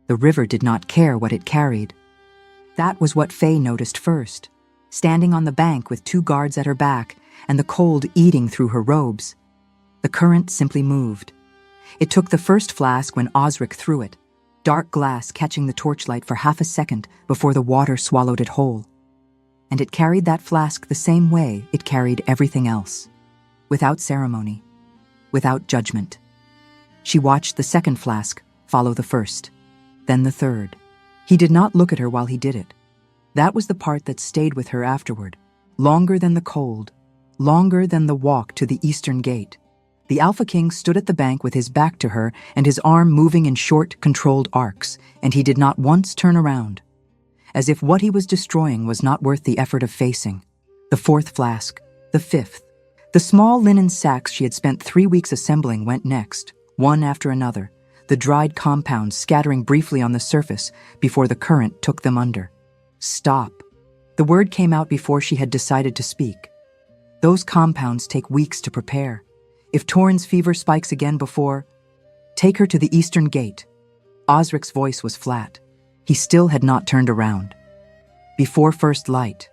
The river did not care what it carried. That was what Faye noticed first, standing on the bank with 2 guards at her back and the cold eating through her robes. The current simply moved. It took the first flask when Osric threw it, dark glass catching the torchlight for half a second before the water swallowed it whole. And it carried that flask the same way it carried everything else, without ceremony, without judgment. She watched the second flask follow the first, then the third. He did not look at her while he did it. That was the part that stayed with her afterward, longer than the cold, longer than the walk to the eastern gate. The Alpha King stood at the bank with his back to her and his arm moving in short, controlled arcs, and he did not once turn around, as if what he was destroying was not worth the effort of facing. The fourth flask, the fifth. The small linen sacks she had spent 3 weeks assembling went next, one after another, the dried compounds scattering briefly on the surface before the current took them under. Stop. The word came out before she had decided to speak. Those compounds take weeks to prepare. If Torrhen's fever spikes again before, take her to the eastern gate. Osric's voice was flat. He still had not turned around. Before first light,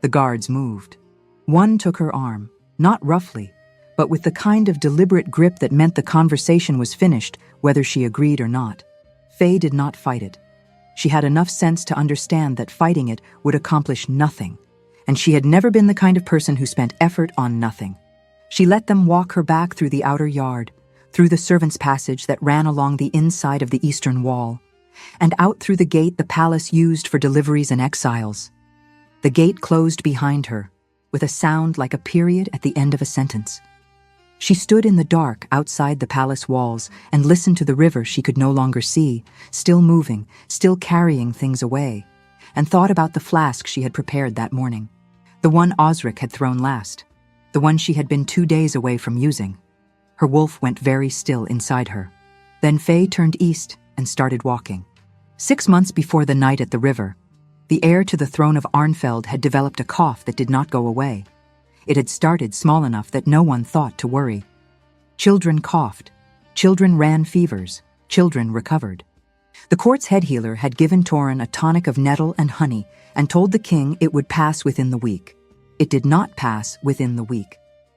the guards moved. One took her arm, not roughly, but with the kind of deliberate grip that meant the conversation was finished, whether she agreed or not. Faye did not fight it. She had enough sense to understand that fighting it would accomplish nothing, and she had never been the kind of person who spent effort on nothing. She let them walk her back through the outer yard, through the servants' passage that ran along the inside of the eastern wall, and out through the gate the palace used for deliveries and exiles. The gate closed behind her, with a sound like a period at the end of a sentence. She stood in the dark outside the palace walls and listened to the river she could no longer see, still moving, still carrying things away, and thought about the flask she had prepared that morning, the one Osric had thrown last, the one she had been 2 days away from using. Her wolf went very still inside her. Then Faye turned east and started walking. 6 months before the night at the river, the heir to the throne of Arnfeld had developed a cough that did not go away. It had started small enough that no one thought to worry. Children coughed. Children ran fevers. Children recovered. The court's head healer had given Torrhen a tonic of nettle and honey and told the king it would pass within the week. It did not pass within the week.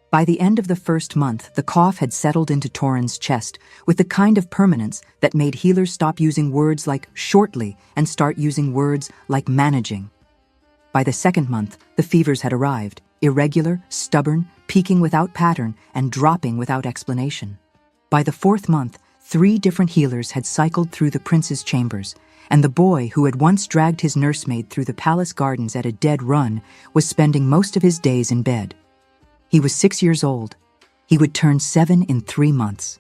By the end of the first month, the cough had settled into Torrhen's chest with the kind of permanence that made healers stop using words like shortly and start using words like managing. By the second month, the fevers had arrived, irregular, stubborn, peaking without pattern, and dropping without explanation. By the fourth month, 3 different healers had cycled through the prince's chambers, and the boy who had once dragged his nursemaid through the palace gardens at a dead run was spending most of his days in bed. He was 6 years old. He would turn 7 in 3 months.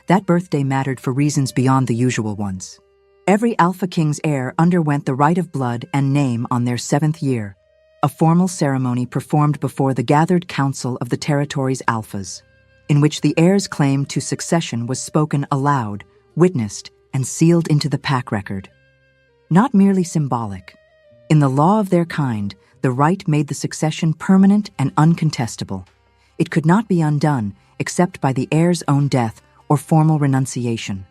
That birthday mattered for reasons beyond the usual ones. Every Alpha King's heir underwent the rite of blood and name on their 7th year, a formal ceremony performed before the gathered council of the territory's alphas, in which the heir's claim to succession was spoken aloud, witnessed, and sealed into the pack record. Not merely symbolic. In the law of their kind, the rite made the succession permanent and uncontestable. It could not be undone except by the heir's own death or formal renunciation.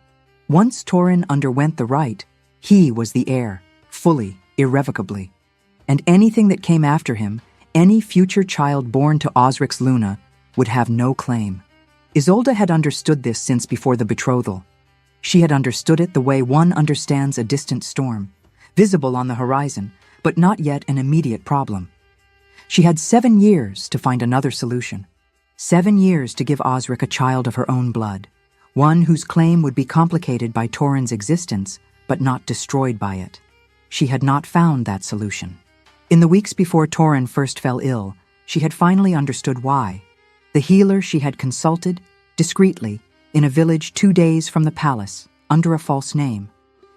Once Torrhen underwent the rite, he was the heir, fully, irrevocably. And anything that came after him, any future child born to Osric's Luna, would have no claim. Isolde had understood this since before the betrothal. She had understood it the way one understands a distant storm, visible on the horizon, but not yet an immediate problem. She had 7 years to find another solution. 7 years to give Osric a child of her own blood, one whose claim would be complicated by Torrhen's existence, but not destroyed by it. She had not found that solution. In the weeks before Torrhen first fell ill, she had finally understood why. The healer she had consulted, discreetly, in a village 2 days from the palace, under a false name,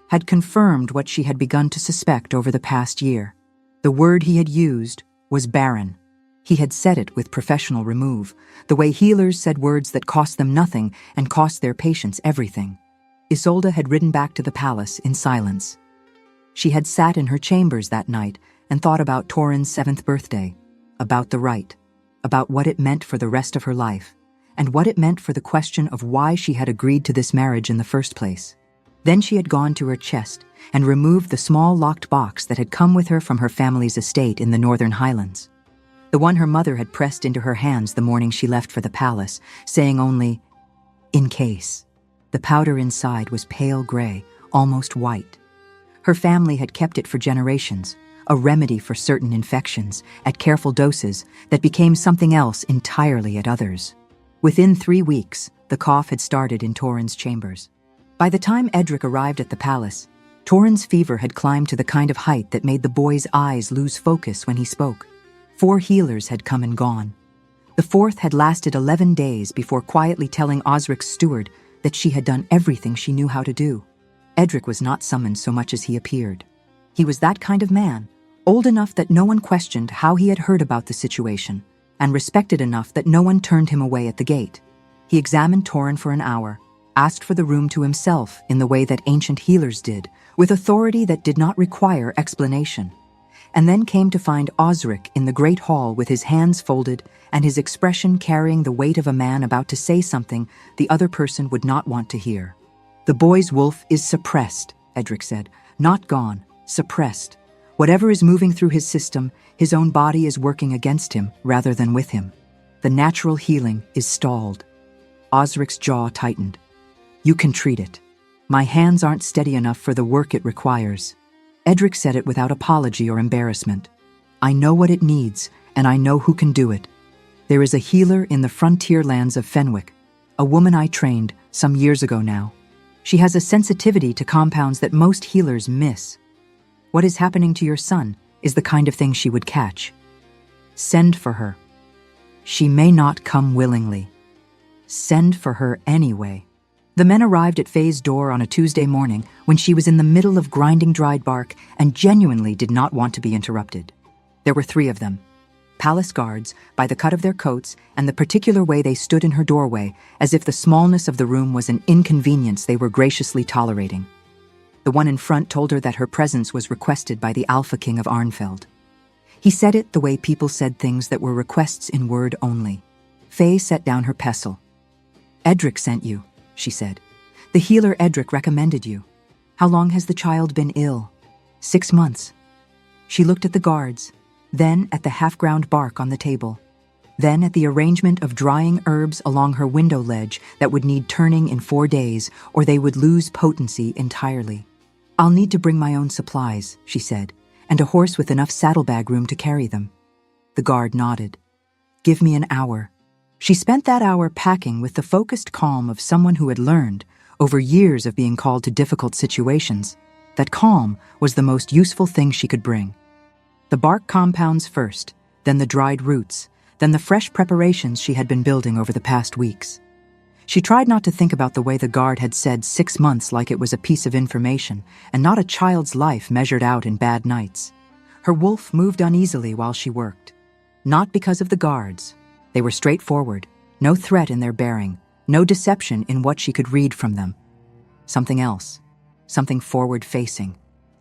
had confirmed what she had begun to suspect over the past year. The word he had used was barren. He had said it with professional remove, the way healers said words that cost them nothing and cost their patients everything. Isolde had ridden back to the palace in silence. She had sat in her chambers that night and thought about Torrhen's 7th birthday, about the rite, about what it meant for the rest of her life, and what it meant for the question of why she had agreed to this marriage in the first place. Then she had gone to her chest and removed the small locked box that had come with her from her family's estate in the Northern Highlands. The one her mother had pressed into her hands the morning she left for the palace, saying only, "In case." The powder inside was pale gray, almost white. Her family had kept it for generations, a remedy for certain infections, at careful doses that became something else entirely at others. Within 3 weeks, the cough had started in Torrhen's chambers. By the time Edric arrived at the palace, Torrhen's fever had climbed to the kind of height that made the boy's eyes lose focus when he spoke. 4 healers had come and gone. The 4th had lasted 11 days before quietly telling Osric's steward that she had done everything she knew how to do. Edric was not summoned so much as he appeared. He was that kind of man, old enough that no one questioned how he had heard about the situation, and respected enough that no one turned him away at the gate. He examined Torrhen for an hour, asked for the room to himself in the way that ancient healers did, with authority that did not require explanation, and then came to find Osric in the great hall with his hands folded and his expression carrying the weight of a man about to say something the other person would not want to hear. "The boy's wolf is suppressed," Edric said. "Not gone, suppressed. Whatever is moving through his system, his own body is working against him rather than with him. The natural healing is stalled." Osric's jaw tightened. "You can treat it. My hands aren't steady enough for the work it requires." Edric said it without apology or embarrassment. "I know what it needs, and I know who can do it. There is a healer in the frontier lands of Fenwick, a woman I trained some years ago now. She has a sensitivity to compounds that most healers miss. What is happening to your son is the kind of thing she would catch. Send for her. She may not come willingly. Send for her anyway." The men arrived at Faye's door on a Tuesday morning when she was in the middle of grinding dried bark and genuinely did not want to be interrupted. There were 3 of them. Palace guards, by the cut of their coats and the particular way they stood in her doorway, as if the smallness of the room was an inconvenience they were graciously tolerating. The one in front told her that her presence was requested by the Alpha King of Arnfeld. He said it the way people said things that were requests in word only. Faye set down her pestle. "Edric sent you," she said. "The healer Edric recommended you. How long has the child been ill?" 6 months. She looked at the guards, then at the half-ground bark on the table, then at the arrangement of drying herbs along her window ledge that would need turning in 4 days, or they would lose potency entirely. "I'll need to bring my own supplies," she said, "and a horse with enough saddlebag room to carry them." The guard nodded. "Give me an hour." She spent that hour packing with the focused calm of someone who had learned, over years of being called to difficult situations, that calm was the most useful thing she could bring. The bark compounds first, then the dried roots, then the fresh preparations she had been building over the past weeks. She tried not to think about the way the guard had said 6 months like it was a piece of information and not a child's life measured out in bad nights. Her wolf moved uneasily while she worked. Not because of the guards. They were straightforward, no threat in their bearing, no deception in what she could read from them. Something else, something forward-facing.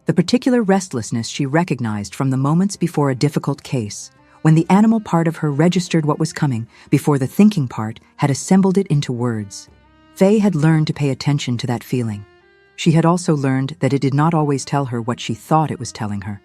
The particular restlessness she recognized from the moments before a difficult case, when the animal part of her registered what was coming before the thinking part had assembled it into words. Faye had learned to pay attention to that feeling. She had also learned that it did not always tell her what she thought it was telling her.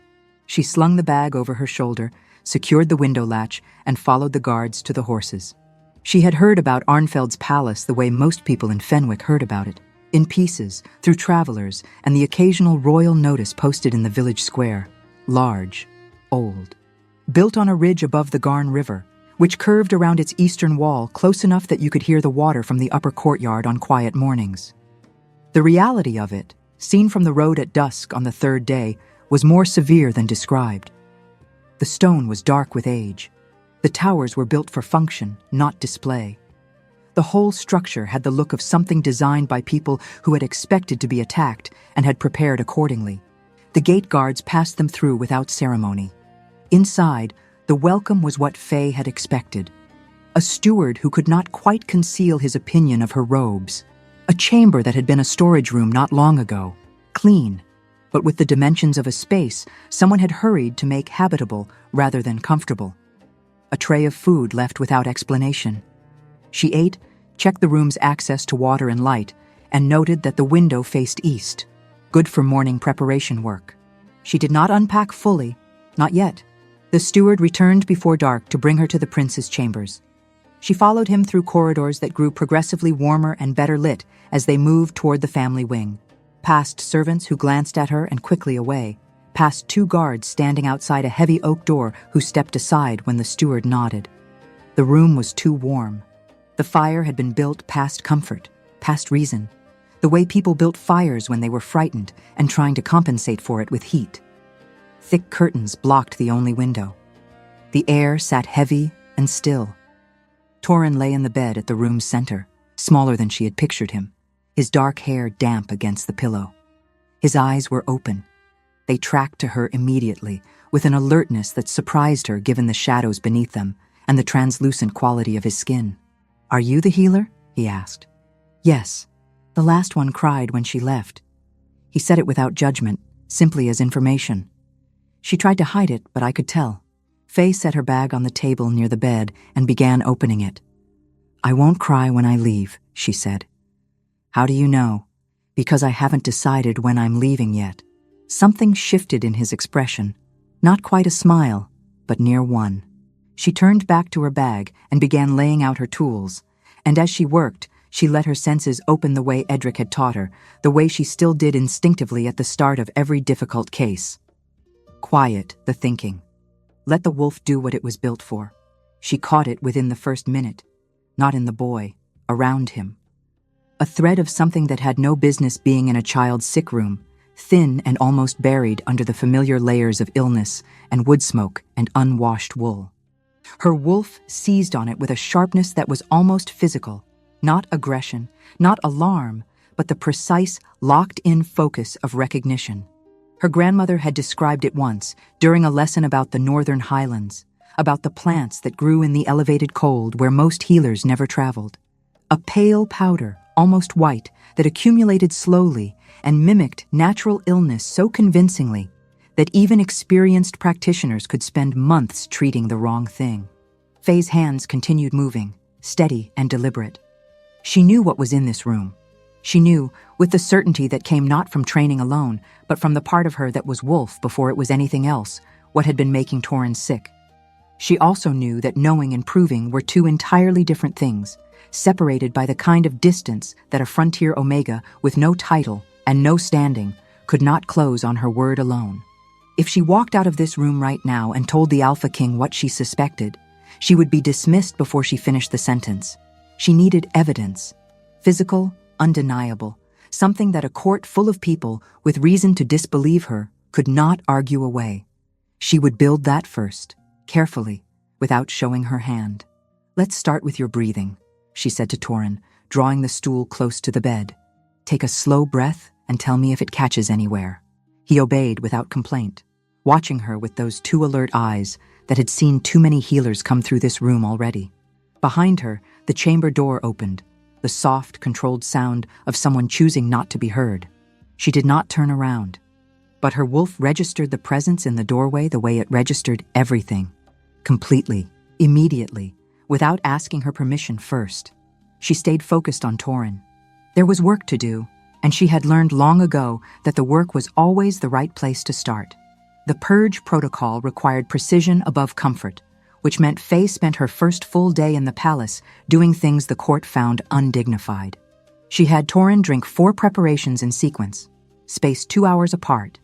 She slung the bag over her shoulder, secured the window latch, and followed the guards to the horses. She had heard about Arnfeld's palace the way most people in Fenwick heard about it, in pieces, through travelers, and the occasional royal notice posted in the village square. Large, old. Built on a ridge above the Garn River, which curved around its eastern wall close enough that you could hear the water from the upper courtyard on quiet mornings. The reality of it, seen from the road at dusk on the 3rd day, was more severe than described. The stone was dark with age. The towers were built for function, not display. The whole structure had the look of something designed by people who had expected to be attacked and had prepared accordingly. The gate guards passed them through without ceremony. Inside, the welcome was what Faye had expected. A steward who could not quite conceal his opinion of her robes. A chamber that had been a storage room not long ago. Clean, but with the dimensions of a space someone had hurried to make habitable rather than comfortable. A tray of food left without explanation. She ate, checked the room's access to water and light, and noted that the window faced east, good for morning preparation work. She did not unpack fully, not yet. The steward returned before dark to bring her to the prince's chambers. She followed him through corridors that grew progressively warmer and better lit as they moved toward the family wing, past servants who glanced at her and quickly away, past 2 guards standing outside a heavy oak door who stepped aside when the steward nodded. The room was too warm. The fire had been built past comfort, past reason, the way people built fires when they were frightened and trying to compensate for it with heat. Thick curtains blocked the only window. The air sat heavy and still. Torin lay in the bed at the room's center, smaller than she had pictured him, his dark hair damp against the pillow. His eyes were open. They tracked to her immediately, with an alertness that surprised her given the shadows beneath them and the translucent quality of his skin. "Are you the healer?" he asked. "Yes. The last one cried when she left." He said it without judgment, simply as information. She tried to hide it, but I could tell. Faye set her bag on the table near the bed and began opening it. "I won't cry when I leave," she said. "How do you know?" "Because I haven't decided when I'm leaving yet." Something shifted in his expression, not quite a smile, but near one. She turned back to her bag and began laying out her tools, and as she worked, she let her senses open the way Edric had taught her, the way she still did instinctively at the start of every difficult case. Quiet the thinking. Let the wolf do what it was built for. She caught it within the first minute, not in the boy, around him. A thread of something that had no business being in a child's sick room, thin and almost buried under the familiar layers of illness and wood smoke and unwashed wool. Her wolf seized on it with a sharpness that was almost physical, not aggression, not alarm, but the precise, locked-in focus of recognition. Her grandmother had described it once, during a lesson about the northern highlands, about the plants that grew in the elevated cold where most healers never traveled. A pale powder, almost white, that accumulated slowly and mimicked natural illness so convincingly that even experienced practitioners could spend months treating the wrong thing. Faye's hands continued moving, steady and deliberate. She knew what was in this room. She knew, with the certainty that came not from training alone, but from the part of her that was wolf before it was anything else, what had been making Torin sick. She also knew that knowing and proving were 2 entirely different things, separated by the kind of distance that a frontier Omega with no title and no standing could not close on her word alone. If she walked out of this room right now and told the Alpha King what she suspected, she would be dismissed before she finished the sentence. She needed evidence, physical, undeniable, something that a court full of people with reason to disbelieve her could not argue away. She would build that first, carefully, without showing her hand. "Let's start with your breathing," she said to Torin, drawing the stool close to the bed. "Take a slow breath and tell me if it catches anywhere." He obeyed without complaint, watching her with those 2 alert eyes that had seen too many healers come through this room already. Behind her, the chamber door opened, the soft, controlled sound of someone choosing not to be heard. She did not turn around, but her wolf registered the presence in the doorway the way it registered everything, completely, immediately, without asking her permission first. She stayed focused on Torin. There was work to do, and she had learned long ago that the work was always the right place to start. The purge protocol required precision above comfort, which meant Faye spent her first full day in the palace doing things the court found undignified. She had Torin drink 4 preparations in sequence, spaced 2 hours apart,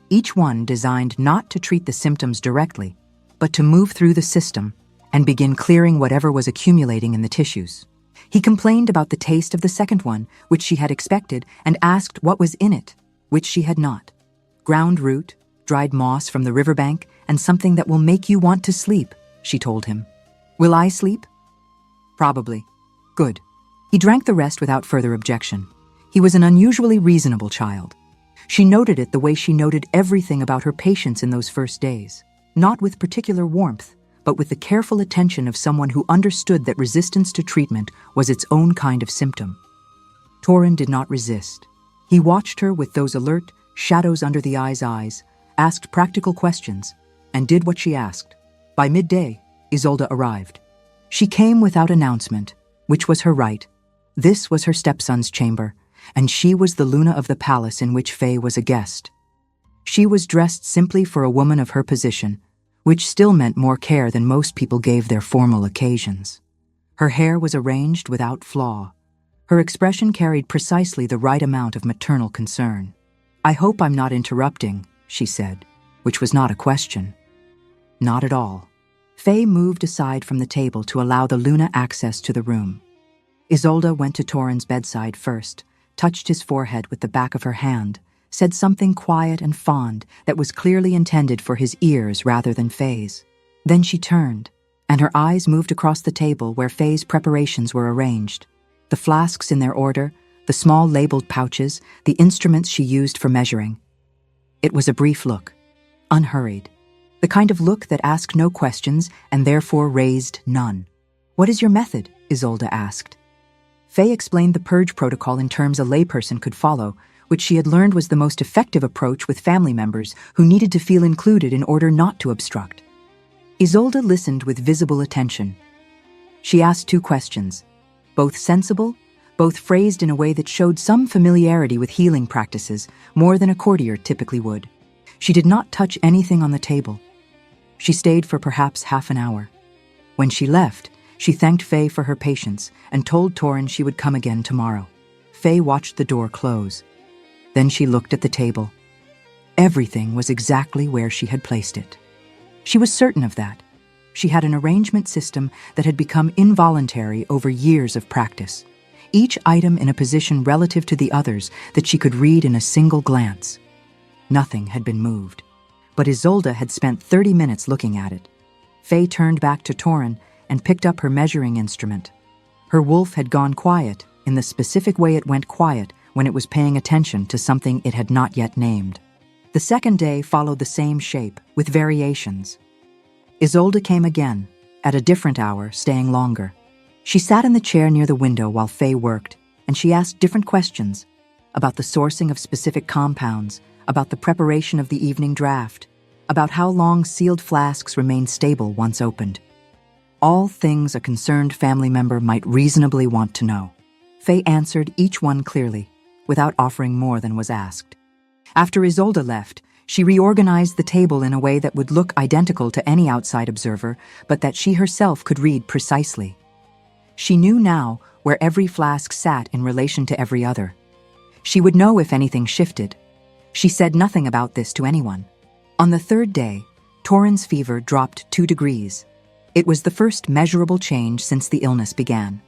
each one designed not to treat the symptoms directly, but to move through the system and begin clearing whatever was accumulating in the tissues. He complained about the taste of the second one, which she had expected, and asked what was in it, which she had not. "Ground root, dried moss from the riverbank, and something that will make you want to sleep," she told him. "Will I sleep?" "Probably." "Good." He drank the rest without further objection. He was an unusually reasonable child. She noted it the way she noted everything about her patients in those first days, not with particular warmth, but with the careful attention of someone who understood that resistance to treatment was its own kind of symptom. Torin did not resist. He watched her with those alert, shadows under the eyes, asked practical questions, and did what she asked. By midday, Isolde arrived. She came without announcement, which was her right. This was her stepson's chamber, and she was the Luna of the palace in which Faye was a guest. She was dressed simply for a woman of her position, which still meant more care than most people gave their formal occasions. Her hair was arranged without flaw. Her expression carried precisely the right amount of maternal concern. "I hope I'm not interrupting," she said, which was not a question. Not at all. Faye moved aside from the table to allow the Luna access to the room. Isolde went to Torrhen's bedside first, touched his forehead with the back of her hand, said something quiet and fond that was clearly intended for his ears rather than Faye's. Then she turned, and her eyes moved across the table where Faye's preparations were arranged. The flasks in their order, the small labeled pouches, the instruments she used for measuring. It was a brief look, unhurried, the kind of look that asked no questions and therefore raised none. "What is your method?" Isolde asked. Faye explained the purge protocol in terms a layperson could follow, which she had learned was the most effective approach with family members who needed to feel included in order not to obstruct. Isolde listened with visible attention. She asked 2 questions, both sensible, both phrased in a way that showed some familiarity with healing practices, more than a courtier typically would. She did not touch anything on the table. She stayed for perhaps half an hour. When she left, she thanked Faye for her patience and told Torrhen she would come again tomorrow. Faye watched the door close. Then she looked at the table. Everything was exactly where she had placed it. She was certain of that. She had an arrangement system that had become involuntary over years of practice, each item in a position relative to the others that she could read in a single glance. Nothing had been moved, but Isolde had spent 30 minutes looking at it. Faye turned back to Torrhen and picked up her measuring instrument. Her wolf had gone quiet in the specific way it went quiet when it was paying attention to something it had not yet named. The second day followed the same shape, with variations. Isolde came again, at a different hour, staying longer. She sat in the chair near the window while Faye worked, and she asked different questions about the sourcing of specific compounds, about the preparation of the evening draft, about how long sealed flasks remained stable once opened. All things a concerned family member might reasonably want to know. Faye answered each one clearly, without offering more than was asked. After Isolde left, she reorganized the table in a way that would look identical to any outside observer, but that she herself could read precisely. She knew now where every flask sat in relation to every other. She would know if anything shifted. She said nothing about this to anyone. On the 3rd day, Torrhen's fever dropped 2 degrees. It was the first measurable change since the illness began.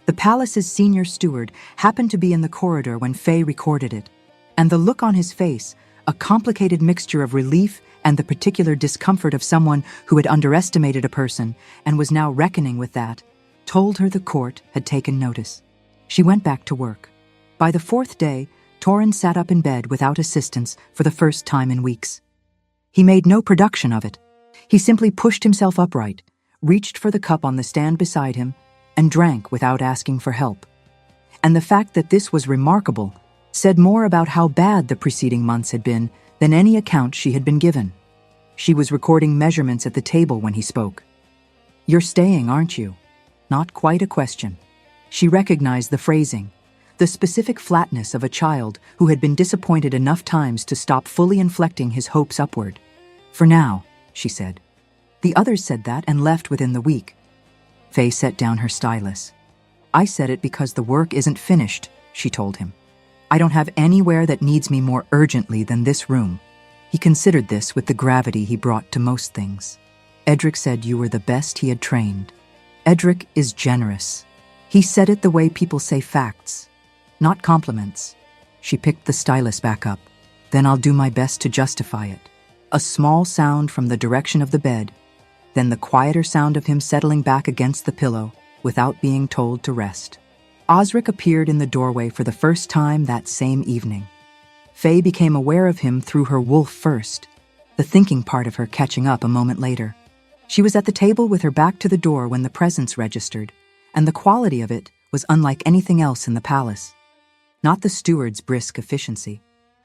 The palace's senior steward happened to be in the corridor when Faye recorded it, and the look on his face, a complicated mixture of relief and the particular discomfort of someone who had underestimated a person and was now reckoning with that, told her the court had taken notice. She went back to work. By the 4th day, Torrhen sat up in bed without assistance for the first time in weeks. He made no production of it. He simply pushed himself upright, reached for the cup on the stand beside him, and drank without asking for help. And the fact that this was remarkable said more about how bad the preceding months had been than any account she had been given. She was recording measurements at the table when he spoke. "You're staying, aren't you?" Not quite a question. She recognized the phrasing, the specific flatness of a child who had been disappointed enough times to stop fully inflecting his hopes upward. "For now," she said. "The others said that and left within the week." Faye set down her stylus. "I said it because the work isn't finished," she told him. "I don't have anywhere that needs me more urgently than this room." He considered this with the gravity he brought to most things. "Edric said you were the best he had trained. Edric is generous. He said it the way people say facts, not compliments." She picked the stylus back up. "Then I'll do my best to justify it." A small sound from the direction of the bed, then the quieter sound of him settling back against the pillow without being told to rest. Osric appeared in the doorway for the first time that same evening. Faye became aware of him through her wolf first, the thinking part of her catching up a moment later. She was at the table with her back to the door when the presence registered, and the quality of it was unlike anything else in the palace. Not the steward's brisk efficiency,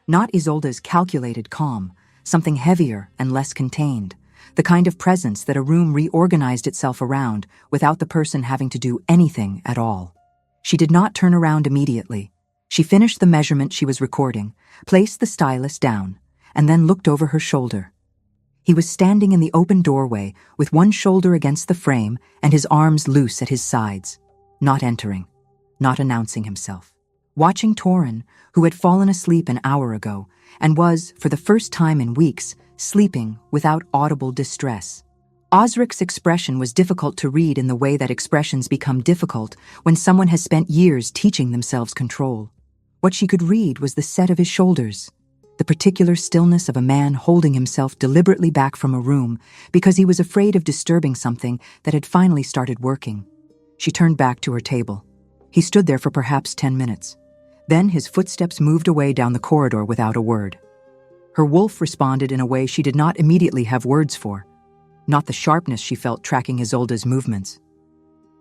not Isolde's calculated calm, something heavier and less contained, the kind of presence that a room reorganized itself around without the person having to do anything at all. She did not turn around immediately. She finished the measurement she was recording, placed the stylus down, and then looked over her shoulder. He was standing in the open doorway with one shoulder against the frame and his arms loose at his sides, not entering, not announcing himself. Watching Torin, who had fallen asleep an hour ago and was, for the first time in weeks, sleeping without audible distress. Osric's expression was difficult to read in the way that expressions become difficult when someone has spent years teaching themselves control. What she could read was the set of his shoulders, the particular stillness of a man holding himself deliberately back from a room because he was afraid of disturbing something that had finally started working. She turned back to her table. He stood there for perhaps 10 minutes. Then his footsteps moved away down the corridor without a word. Her wolf responded in a way she did not immediately have words for. Not the sharpness she felt tracking Isolde's movements.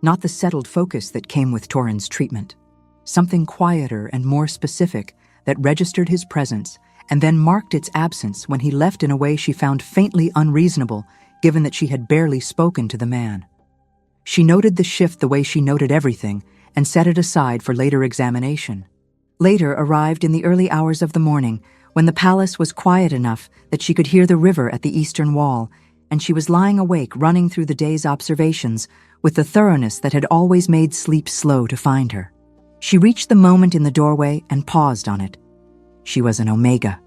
Not the settled focus that came with Torin's treatment. Something quieter and more specific that registered his presence and then marked its absence when he left in a way she found faintly unreasonable, given that she had barely spoken to the man. She noted the shift the way she noted everything and set it aside for later examination. Later arrived in the early hours of the morning, when the palace was quiet enough that she could hear the river at the eastern wall, and she was lying awake running through the day's observations with the thoroughness that had always made sleep slow to find her. She reached the moment in the doorway and paused on it. She was an Omega.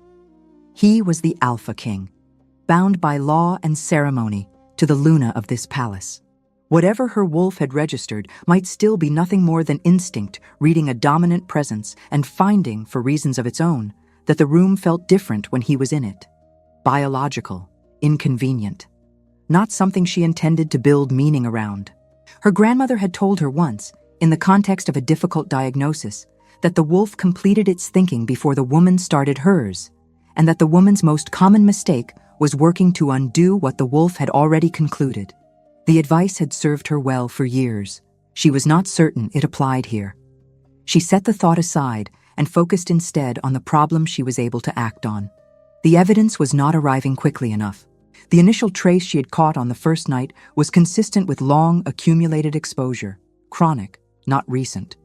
He was the Alpha King, bound by law and ceremony to the Luna of this palace. Whatever her wolf had registered might still be nothing more than instinct reading a dominant presence and finding, for reasons of its own, that the room felt different when he was in it. Biological, inconvenient. Not something she intended to build meaning around. Her grandmother had told her once, in the context of a difficult diagnosis, that the wolf completed its thinking before the woman started hers, and that the woman's most common mistake was working to undo what the wolf had already concluded. The advice had served her well for years. She was not certain it applied here. She set the thought aside and focused instead on the problem she was able to act on. The evidence was not arriving quickly enough. The initial trace she had caught on the first night was consistent with long accumulated exposure, chronic, not recent.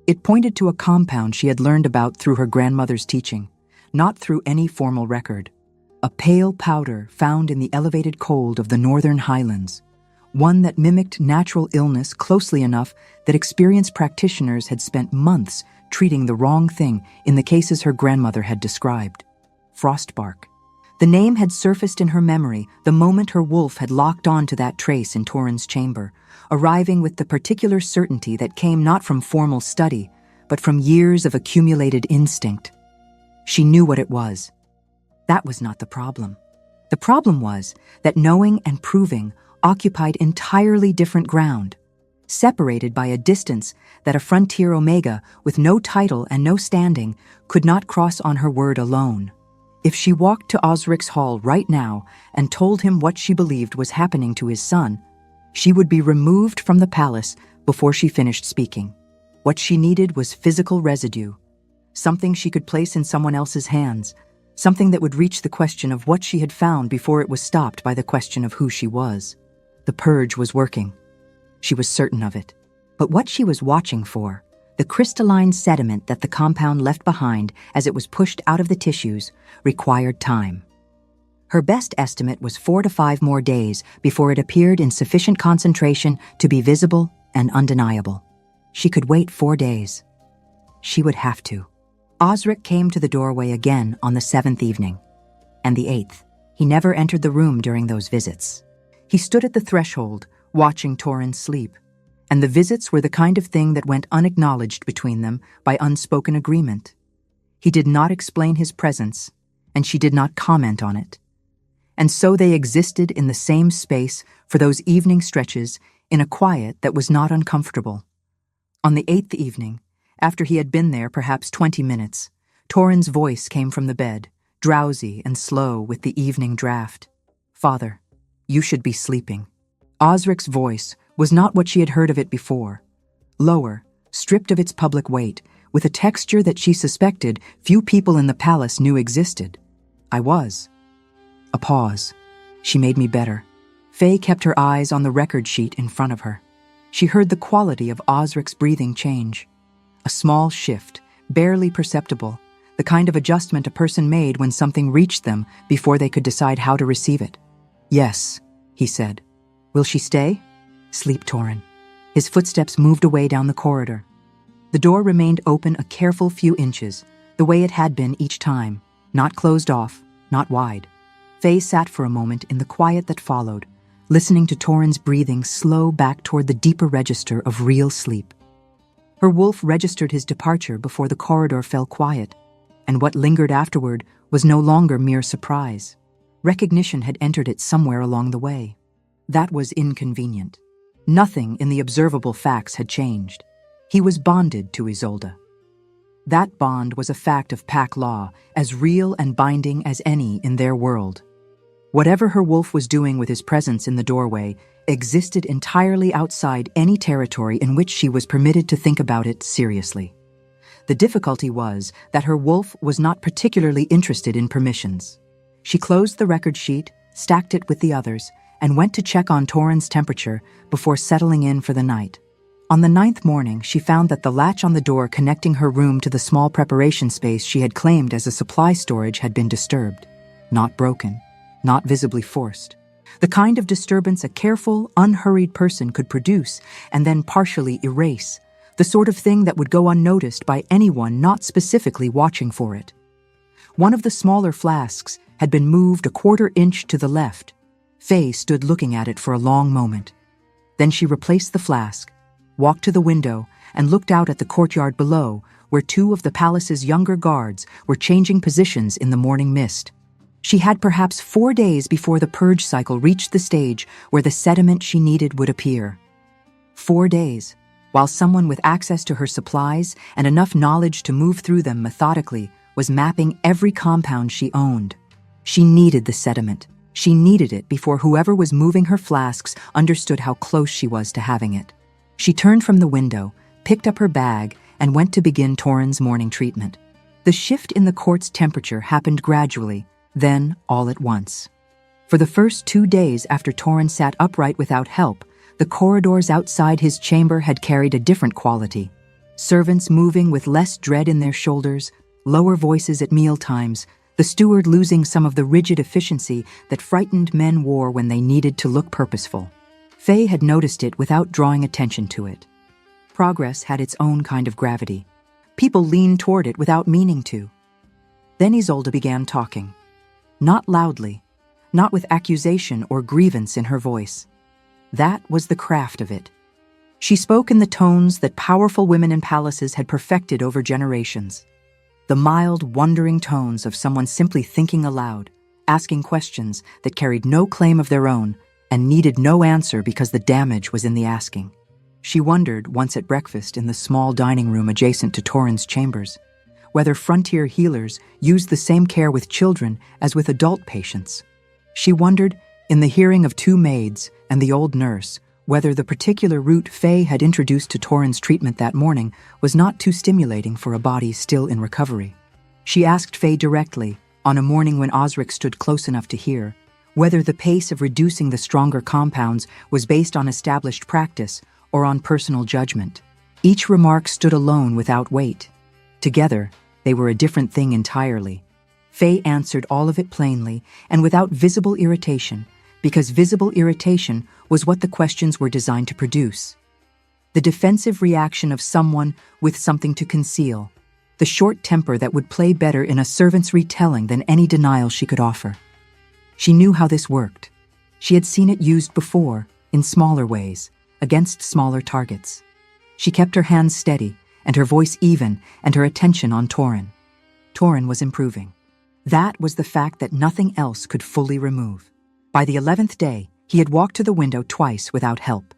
It pointed to a compound she had learned about through her grandmother's teaching, not through any formal record. A pale powder found in the elevated cold of the northern highlands, one that mimicked natural illness closely enough that experienced practitioners had spent months treating the wrong thing in the cases her grandmother had described. Frostbark. The name had surfaced in her memory the moment her wolf had locked on to that trace in Torin's chamber, arriving with the particular certainty that came not from formal study, but from years of accumulated instinct. She knew what it was. That was not the problem. The problem was that knowing and proving occupied entirely different ground, separated by a distance that a frontier Omega with no title and no standing could not cross on her word alone. If she walked to Osric's hall right now and told him what she believed was happening to his son, she would be removed from the palace before she finished speaking. What she needed was physical residue, something she could place in someone else's hands, something that would reach the question of what she had found before it was stopped by the question of who she was. The purge was working. She was certain of it. But what she was watching for, the crystalline sediment that the compound left behind as it was pushed out of the tissues, required time. Her best estimate was 4 to 5 more days before it appeared in sufficient concentration to be visible and undeniable. She could wait 4 days. She would have to. Osric came to the doorway again on the 7th evening, and the 8th. He never entered the room during those visits. He stood at the threshold, watching Torin sleep, and the visits were the kind of thing that went unacknowledged between them by unspoken agreement. He did not explain his presence, and she did not comment on it. And so they existed in the same space for those evening stretches in a quiet that was not uncomfortable. On the 8th evening, after he had been there perhaps 20 minutes, Torin's voice came from the bed, drowsy and slow with the evening draft. "Father, you should be sleeping." Osric's voice was not what she had heard of it before. Lower, stripped of its public weight, with a texture that she suspected few people in the palace knew existed. "I was." A pause. She made me better. Faye kept her eyes on the record sheet in front of her. She heard the quality of Osric's breathing change. A small shift, barely perceptible, the kind of adjustment a person made when something reached them before they could decide how to receive it. "Yes," he said. "Will she stay?" "Sleep, Torin." His footsteps moved away down the corridor. The door remained open a careful few inches, the way it had been each time, not closed off, not wide. Faye sat for a moment in the quiet that followed, listening to Torin's breathing slow back toward the deeper register of real sleep. Her wolf registered his departure before the corridor fell quiet, and what lingered afterward was no longer mere surprise. Recognition had entered it somewhere along the way. That was inconvenient. Nothing in the observable facts had changed. He was bonded to Isolde. That bond was a fact of pack law, as real and binding as any in their world. Whatever her wolf was doing with his presence in the doorway existed entirely outside any territory in which she was permitted to think about it seriously. The difficulty was that her wolf was not particularly interested in permissions. She closed the record sheet, stacked it with the others, and went to check on Torin's temperature before settling in for the night. On the 9th morning, she found that the latch on the door connecting her room to the small preparation space she had claimed as a supply storage had been disturbed. Not broken, not visibly forced. The kind of disturbance a careful, unhurried person could produce and then partially erase. The sort of thing that would go unnoticed by anyone not specifically watching for it. One of the smaller flasks had been moved a quarter-inch to the left. Faye stood looking at it for a long moment. Then she replaced the flask, walked to the window, and looked out at the courtyard below, where two of the palace's younger guards were changing positions in the morning mist. She had perhaps 4 days before the purge cycle reached the stage where the sediment she needed would appear. 4 days, while someone with access to her supplies and enough knowledge to move through them methodically was mapping every compound she owned. She needed the sediment. She needed it before whoever was moving her flasks understood how close she was to having it. She turned from the window, picked up her bag, and went to begin Torin's morning treatment. The shift in the court's temperature happened gradually, then all at once. For the first 2 days after Torin sat upright without help, the corridors outside his chamber had carried a different quality. Servants moving with less dread in their shoulders, lower voices at mealtimes, the steward losing some of the rigid efficiency that frightened men wore when they needed to look purposeful. Faye had noticed it without drawing attention to it. Progress had its own kind of gravity. People leaned toward it without meaning to. Then Isolde began talking. Not loudly, not with accusation or grievance in her voice. That was the craft of it. She spoke in the tones that powerful women in palaces had perfected over generations. The mild, wondering tones of someone simply thinking aloud, asking questions that carried no claim of their own and needed no answer because the damage was in the asking. She wondered, once at breakfast in the small dining room adjacent to Torin's chambers, whether frontier healers used the same care with children as with adult patients. She wondered, in the hearing of 2 maids and the old nurse, whether the particular route Faye had introduced to Torin's treatment that morning was not too stimulating for a body still in recovery. She asked Faye directly, on a morning when Osric stood close enough to hear, whether the pace of reducing the stronger compounds was based on established practice or on personal judgment. Each remark stood alone without weight. Together, they were a different thing entirely. Faye answered all of it plainly and without visible irritation, because visible irritation was what the questions were designed to produce. The defensive reaction of someone with something to conceal, the short temper that would play better in a servant's retelling than any denial she could offer. She knew how this worked. She had seen it used before, in smaller ways, against smaller targets. She kept her hands steady, and her voice even, and her attention on Torin. Torin was improving. That was the fact that nothing else could fully remove. By the 11th day, he had walked to the window twice without help.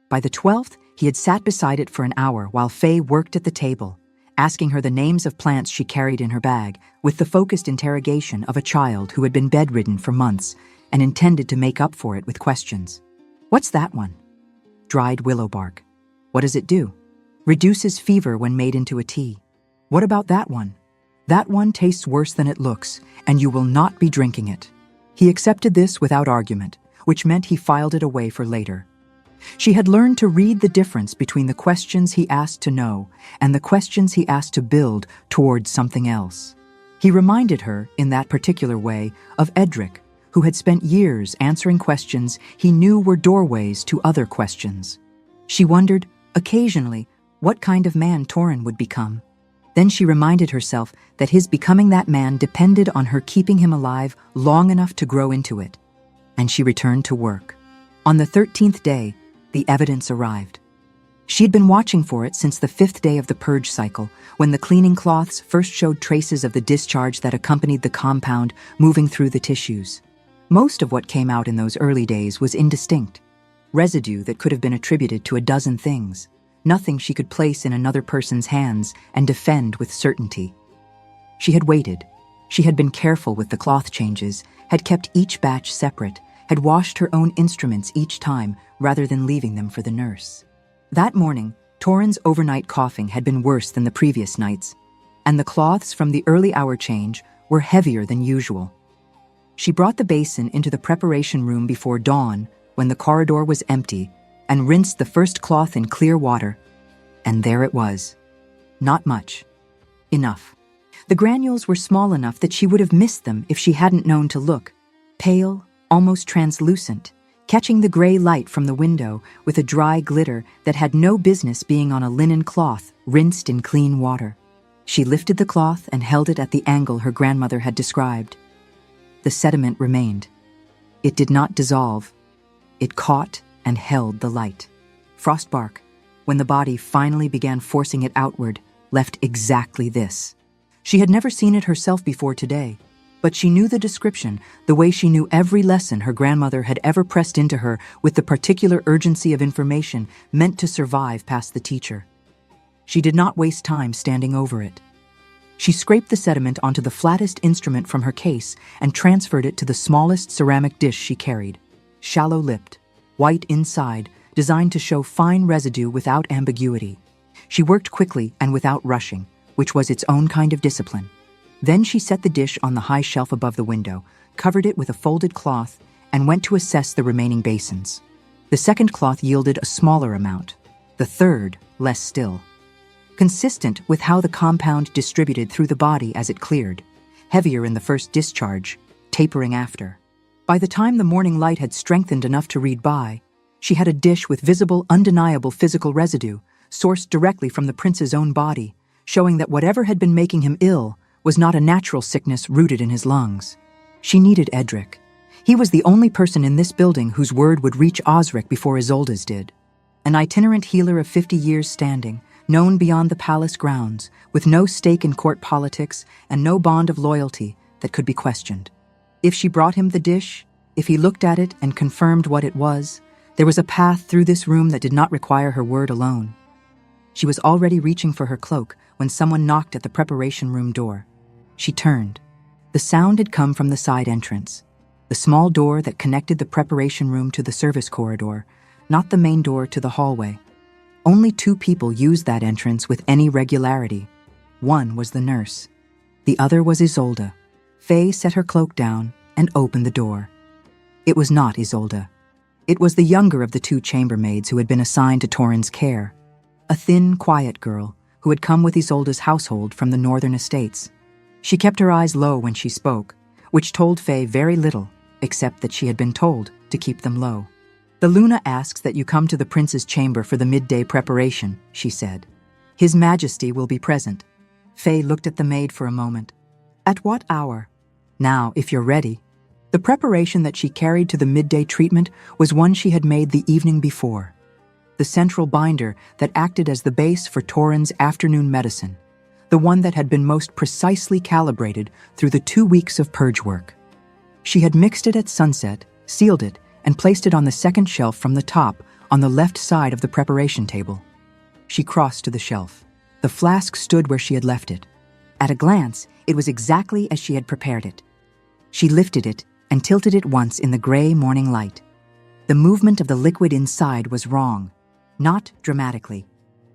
By the 12th, he had sat beside it for an hour while Faye worked at the table, asking her the names of plants she carried in her bag, with the focused interrogation of a child who had been bedridden for months and intended to make up for it with questions. "What's that one?" "Dried willow bark." "What does it do?" "Reduces fever when made into a tea." "What about that one?" "That one tastes worse than it looks, and you will not be drinking it." He accepted this without argument, which meant he filed it away for later. She had learned to read the difference between the questions he asked to know and the questions he asked to build towards something else. He reminded her, in that particular way, of Edric, who had spent years answering questions he knew were doorways to other questions. She wondered, occasionally, what kind of man Torin would become. Then she reminded herself that his becoming that man depended on her keeping him alive long enough to grow into it. And she returned to work. On the 13th day, the evidence arrived. She'd been watching for it since the 5th day of the purge cycle, when the cleaning cloths first showed traces of the discharge that accompanied the compound moving through the tissues. Most of what came out in those early days was indistinct. Residue that could have been attributed to a dozen things. Nothing she could place in another person's hands and defend with certainty. She had waited. She had been careful with the cloth changes, had kept each batch separate, had washed her own instruments each time rather than leaving them for the nurse. That morning, Torin's overnight coughing had been worse than the previous nights, and the cloths from the early hour change were heavier than usual. She brought the basin into the preparation room before dawn, when the corridor was empty, and rinsed the first cloth in clear water. And there it was. Not much. Enough. The granules were small enough that she would have missed them if she hadn't known to look. Pale, almost translucent, catching the gray light from the window with a dry glitter that had no business being on a linen cloth rinsed in clean water. She lifted the cloth and held it at the angle her grandmother had described. The sediment remained. It did not dissolve. It caught and held the light. Frostbark, when the body finally began forcing it outward, left exactly this. She had never seen it herself before today, but she knew the description the way she knew every lesson her grandmother had ever pressed into her with the particular urgency of information meant to survive past the teacher. She did not waste time standing over it. She scraped the sediment onto the flattest instrument from her case and transferred it to the smallest ceramic dish she carried. Shallow-lipped, white inside, designed to show fine residue without ambiguity. She worked quickly and without rushing, which was its own kind of discipline. Then she set the dish on the high shelf above the window, covered it with a folded cloth, and went to assess the remaining basins. The second cloth yielded a smaller amount, the third less still. Consistent with how the compound distributed through the body as it cleared, heavier in the first discharge, tapering after. By the time the morning light had strengthened enough to read by, she had a dish with visible, undeniable physical residue, sourced directly from the prince's own body, showing that whatever had been making him ill was not a natural sickness rooted in his lungs. She needed Edric. He was the only person in this building whose word would reach Osric before Isolde's did. An itinerant healer of 50 years standing, known beyond the palace grounds, with no stake in court politics and no bond of loyalty that could be questioned. If she brought him the dish, if he looked at it and confirmed what it was, there was a path through this room that did not require her word alone. She was already reaching for her cloak when someone knocked at the preparation room door. She turned. The sound had come from the side entrance, the small door that connected the preparation room to the service corridor, not the main door to the hallway. Only 2 people used that entrance with any regularity. One was the nurse. The other was Isolde. Faye set her cloak down and opened the door. It was not Isolde. It was the younger of the 2 chambermaids who had been assigned to Torin's care, a thin, quiet girl who had come with Isolde's household from the northern estates. She kept her eyes low when she spoke, which told Faye very little, except that she had been told to keep them low. "The Luna asks that you come to the prince's chamber for the midday preparation," she said. "His Majesty will be present." Faye looked at the maid for a moment. "At what hour?" "Now, if you're ready." The preparation that she carried to the midday treatment was one she had made the evening before. The central binder that acted as the base for Torin's afternoon medicine, the one that had been most precisely calibrated through the 2 weeks of purge work. She had mixed it at sunset, sealed it, and placed it on the second shelf from the top on the left side of the preparation table. She crossed to the shelf. The flask stood where she had left it. At a glance, it was exactly as she had prepared it. She lifted it and tilted it once in the gray morning light. The movement of the liquid inside was wrong, not dramatically.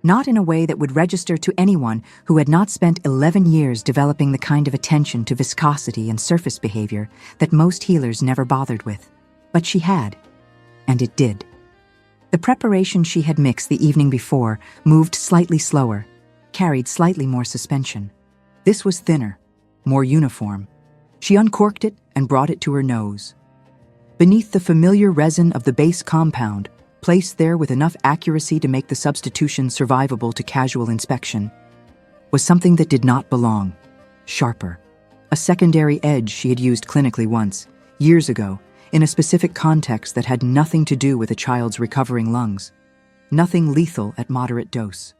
Not in a way that would register to anyone who had not spent 11 years developing the kind of attention to viscosity and surface behavior that most healers never bothered with. But she had, and it did. The preparation she had mixed the evening before moved slightly slower, carried slightly more suspension. This was thinner, more uniform. She uncorked it and brought it to her nose. Beneath the familiar resin of the base compound, placed there with enough accuracy to make the substitution survivable to casual inspection, was something that did not belong. Sharper. A secondary edge she had used clinically once, years ago, in a specific context that had nothing to do with a child's recovering lungs. Nothing lethal at moderate dose.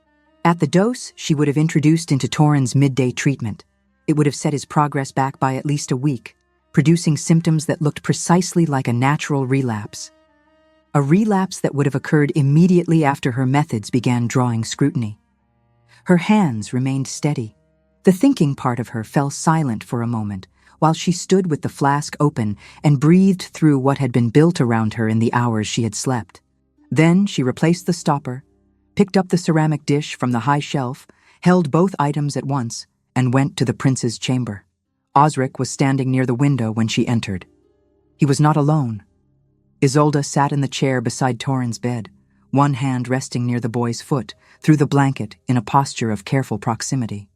At the dose she would have introduced into Torin's midday treatment, it would have set his progress back by at least a week, producing symptoms that looked precisely like a natural relapse. A relapse that would have occurred immediately after her methods began drawing scrutiny. Her hands remained steady. The thinking part of her fell silent for a moment, while she stood with the flask open and breathed through what had been built around her in the hours she had slept. Then she replaced the stopper, picked up the ceramic dish from the high shelf, held both items at once, and went to the prince's chamber. Osric was standing near the window when she entered. He was not alone. Isolde sat in the chair beside Torin's bed, one hand resting near the boy's foot, through the blanket in a posture of careful proximity.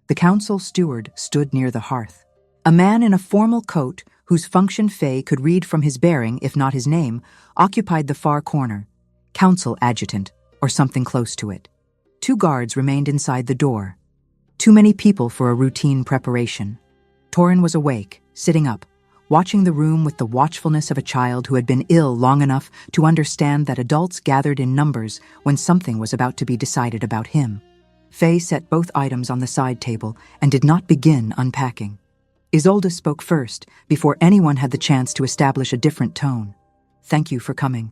The council steward stood near the hearth. A man in a formal coat, whose function Faye could read from his bearing, if not his name, occupied the far corner. Council adjutant, or something close to it. 2 guards remained inside the door. Too many people for a routine preparation. Torin was awake, sitting up, watching the room with the watchfulness of a child who had been ill long enough to understand that adults gathered in numbers when something was about to be decided about him. Faye set both items on the side table and did not begin unpacking. Isolde spoke first, before anyone had the chance to establish a different tone. "Thank you for coming."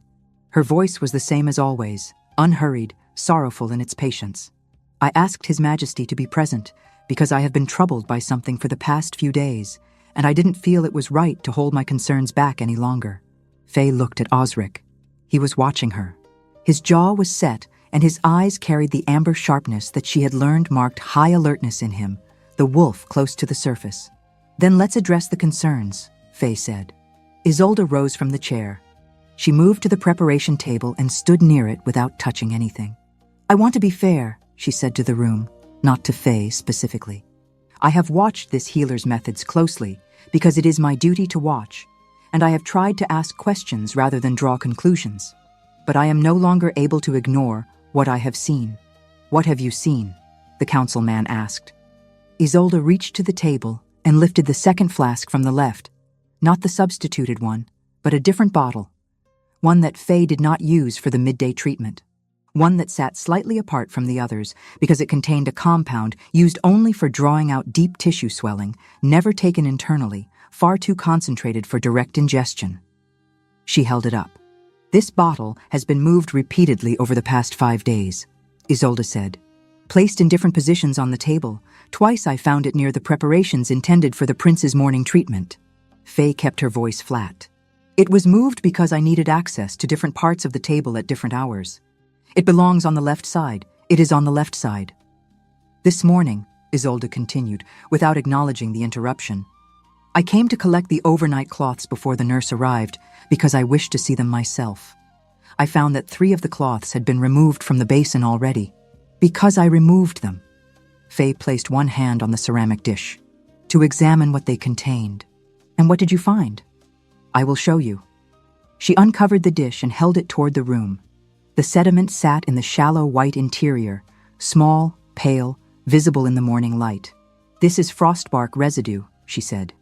Her voice was the same as always, unhurried, sorrowful in its patience. "I asked His Majesty to be present because I have been troubled by something for the past few days, and I didn't feel it was right to hold my concerns back any longer." Faye looked at Osric. He was watching her. His jaw was set, and his eyes carried the amber sharpness that she had learned marked high alertness in him, the wolf close to the surface. "Then let's address the concerns," Faye said. Isolde rose from the chair. She moved to the preparation table and stood near it without touching anything. "I want to be fair," she said to the room, not to Faye specifically. "I have watched this healer's methods closely because it is my duty to watch, and I have tried to ask questions rather than draw conclusions. But I am no longer able to ignore what I have seen." "What have you seen?" the councilman asked. Isolde reached to the table and lifted the second flask from the left, not the substituted one, but a different bottle, one that Faye did not use for the midday treatment, one that sat slightly apart from the others because it contained a compound used only for drawing out deep tissue swelling, never taken internally, far too concentrated for direct ingestion. She held it up. "This bottle has been moved repeatedly over the past 5 days," Isolde said. "Placed in different positions on the table. Twice I found it near the preparations intended for the prince's morning treatment." Faye kept her voice flat. "It was moved because I needed access to different parts of the table at different hours. It belongs on the left side. It is on the left side." "This morning," Isolde continued, without acknowledging the interruption, "I came to collect the overnight cloths before the nurse arrived because I wished to see them myself. I found that 3 of the cloths had been removed from the basin already. Because I removed them." Faye placed one hand on the ceramic dish, "to examine what they contained." "And what did you find?" "I will show you." She uncovered the dish and held it toward the room. The sediment sat in the shallow white interior, small, pale, visible in the morning light. "This is frostbark residue," she said.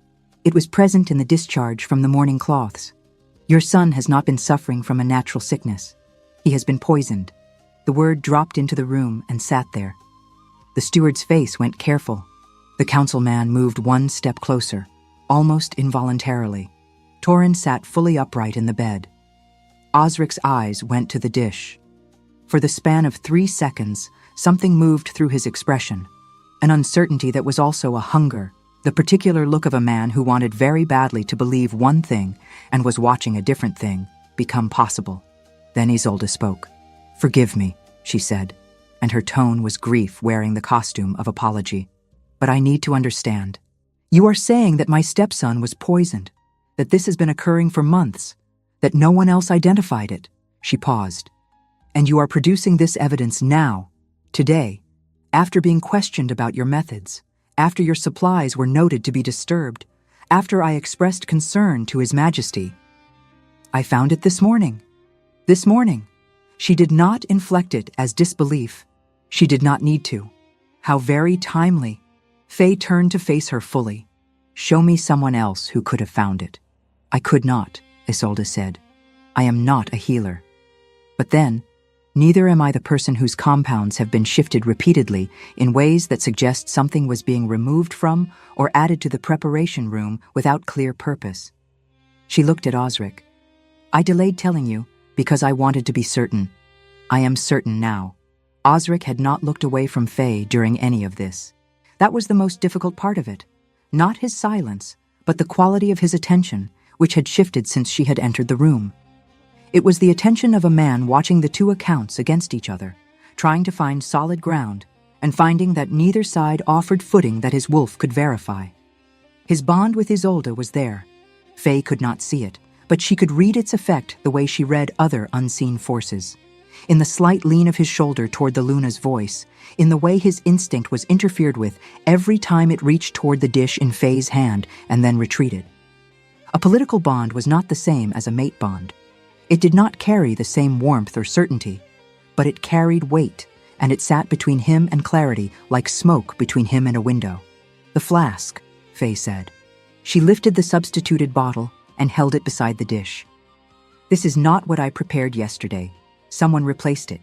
"It was present in the discharge from the morning cloths. Your son has not been suffering from a natural sickness. He has been poisoned." The word dropped into the room and sat there. The steward's face went careful. The councilman moved one step closer, almost involuntarily. Torin sat fully upright in the bed. Osric's eyes went to the dish. For the span of 3 seconds, something moved through his expression, an uncertainty that was also a hunger, the particular look of a man who wanted very badly to believe one thing and was watching a different thing become possible. Then Isolde spoke. "Forgive me," she said, and her tone was grief wearing the costume of apology. "But I need to understand. You are saying that my stepson was poisoned, that this has been occurring for months, that no one else identified it." She paused. And you are producing this evidence now, today, after being questioned about your methods, after your supplies were noted to be disturbed, after I expressed concern to His Majesty. I found it this morning. This morning. She did not inflect it as disbelief. She did not need to. How very timely. Faye turned to face her fully. Show me someone else who could have found it. I could not, Isolde said. I am not a healer. But then, neither am I the person whose compounds have been shifted repeatedly in ways that suggest something was being removed from or added to the preparation room without clear purpose. She looked at Osric. I delayed telling you because I wanted to be certain. I am certain now. Osric had not looked away from Faye during any of this. That was the most difficult part of it. Not his silence, but the quality of his attention, which had shifted since she had entered the room. It was the attention of a man watching the two accounts against each other, trying to find solid ground, and finding that neither side offered footing that his wolf could verify. His bond with Isolde was there. Faye could not see it, but she could read its effect the way she read other unseen forces. In the slight lean of his shoulder toward the Luna's voice, in the way his instinct was interfered with every time it reached toward the dish in Faye's hand and then retreated. A political bond was not the same as a mate bond. It did not carry the same warmth or certainty, but it carried weight, and it sat between him and clarity like smoke between him and a window. The flask, Faye said. She lifted the substituted bottle and held it beside the dish. This is not what I prepared yesterday. Someone replaced it.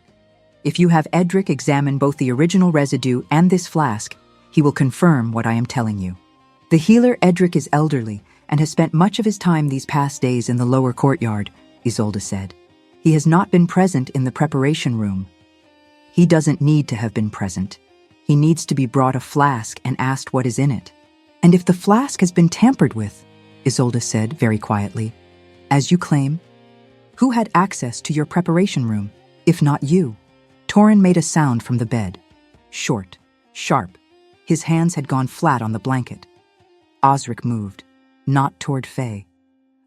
If you have Edric examine both the original residue and this flask, he will confirm what I am telling you. The healer Edric is elderly and has spent much of his time these past days in the lower courtyard, Isolde said. He has not been present in the preparation room. He doesn't need to have been present. He needs to be brought a flask and asked what is in it. And if the flask has been tampered with, Isolde said very quietly, as you claim, who had access to your preparation room, if not you? Torin made a sound from the bed. Short, sharp. His hands had gone flat on the blanket. Osric moved, not toward Faye.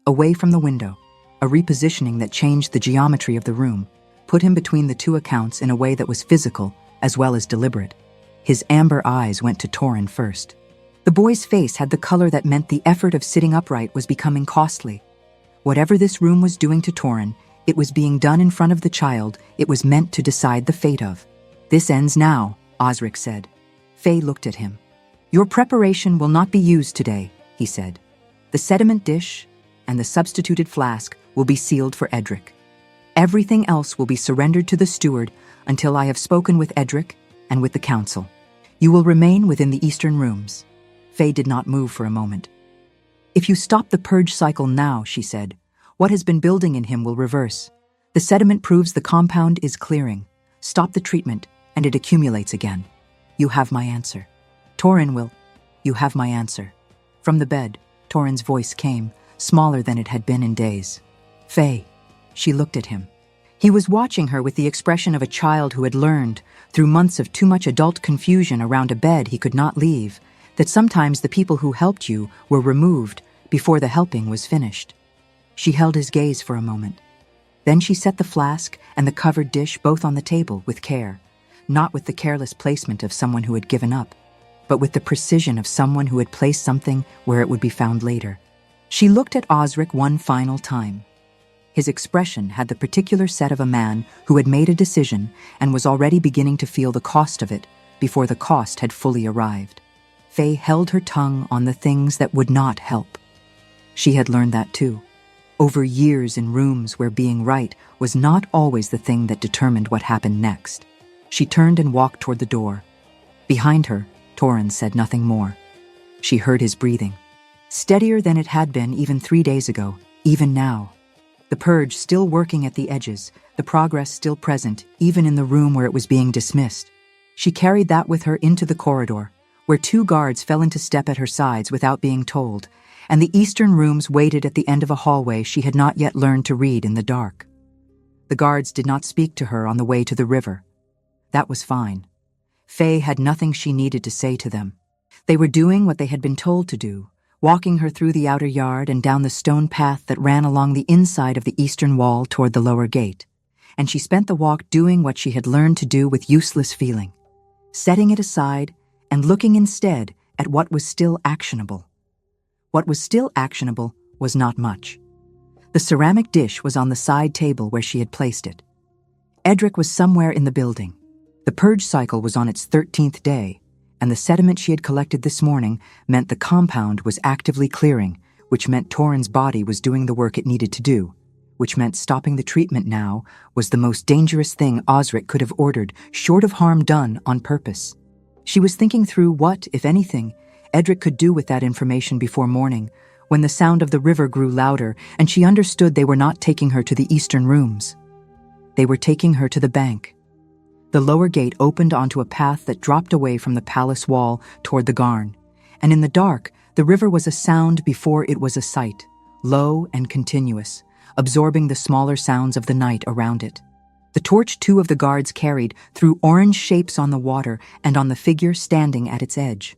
Away from the window, a repositioning that changed the geometry of the room, put him between the two accounts in a way that was physical as well as deliberate. His amber eyes went to Torin first. The boy's face had the color that meant the effort of sitting upright was becoming costly. Whatever this room was doing to Torin, it was being done in front of the child it was meant to decide the fate of. This ends now, Osric said. Faye looked at him. Your preparation will not be used today, he said. The sediment dish and the substituted flask will be sealed for Edric. Everything else will be surrendered to the steward until I have spoken with Edric and with the council. You will remain within the eastern rooms. Faye did not move for a moment. If you stop the purge cycle now, she said, what has been building in him will reverse. The sediment proves the compound is clearing. Stop the treatment, and it accumulates again. You have my answer. Torin will. You have my answer. From the bed, Torin's voice came, smaller than it had been in days. Faye. She looked at him. He was watching her with the expression of a child who had learned, through months of too much adult confusion around a bed he could not leave, that sometimes the people who helped you were removed before the helping was finished. She held his gaze for a moment. Then she set the flask and the covered dish both on the table with care, not with the careless placement of someone who had given up, but with the precision of someone who had placed something where it would be found later. She looked at Osric one final time. His expression had the particular set of a man who had made a decision and was already beginning to feel the cost of it before the cost had fully arrived. Faye held her tongue on the things that would not help. She had learned that too, over years in rooms where being right was not always the thing that determined what happened next. She turned and walked toward the door. Behind her, Torin said nothing more. She heard his breathing, steadier than it had been even 3 days ago, even now. The purge still working at the edges, the progress still present, even in the room where it was being dismissed. She carried that with her into the corridor, where 2 guards fell into step at her sides without being told, and the eastern rooms waited at the end of a hallway she had not yet learned to read in the dark. The guards did not speak to her on the way to the river. That was fine. Faye had nothing she needed to say to them. They were doing what they had been told to do, walking her through the outer yard and down the stone path that ran along the inside of the eastern wall toward the lower gate. and she spent the walk doing what she had learned to do with useless feeling, setting it aside and looking instead at what was still actionable. What was still actionable was not much. The ceramic dish was on the side table where she had placed it. Edric was somewhere in the building. The purge cycle was on its 13th day, and the sediment she had collected this morning meant the compound was actively clearing, which meant Torin's body was doing the work it needed to do, which meant stopping the treatment now was the most dangerous thing Osric could have ordered, short of harm done on purpose. She was thinking through what, if anything, Edric could do with that information before morning, when the sound of the river grew louder and she understood they were not taking her to the eastern rooms. They were taking her to the bank. The lower gate opened onto a path that dropped away from the palace wall toward the Garn, and in the dark, the river was a sound before it was a sight, low and continuous, absorbing the smaller sounds of the night around it. The torch two of the guards carried threw orange shapes on the water and on the figure standing at its edge.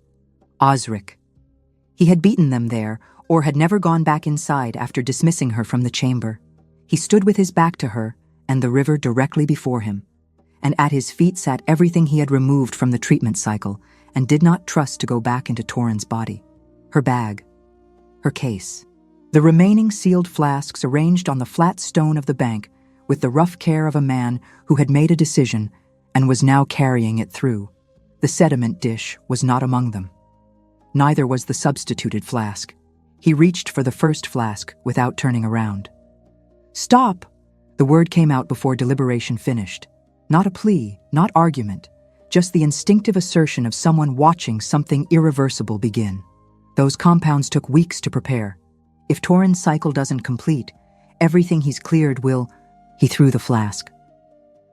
Osric. He had beaten them there, or had never gone back inside after dismissing her from the chamber. He stood with his back to her and the river directly before him, and at his feet sat everything he had removed from the treatment cycle and did not trust to go back into Torin's body. Her bag. Her case. The remaining sealed flasks arranged on the flat stone of the bank with the rough care of a man who had made a decision and was now carrying it through. The sediment dish was not among them. Neither was the substituted flask. He reached for the first flask without turning around. "Stop!" The word came out before deliberation finished. Not a plea, not argument, just the instinctive assertion of someone watching something irreversible begin. Those compounds took weeks to prepare. If Torin's cycle doesn't complete, everything he's cleared will... He threw the flask.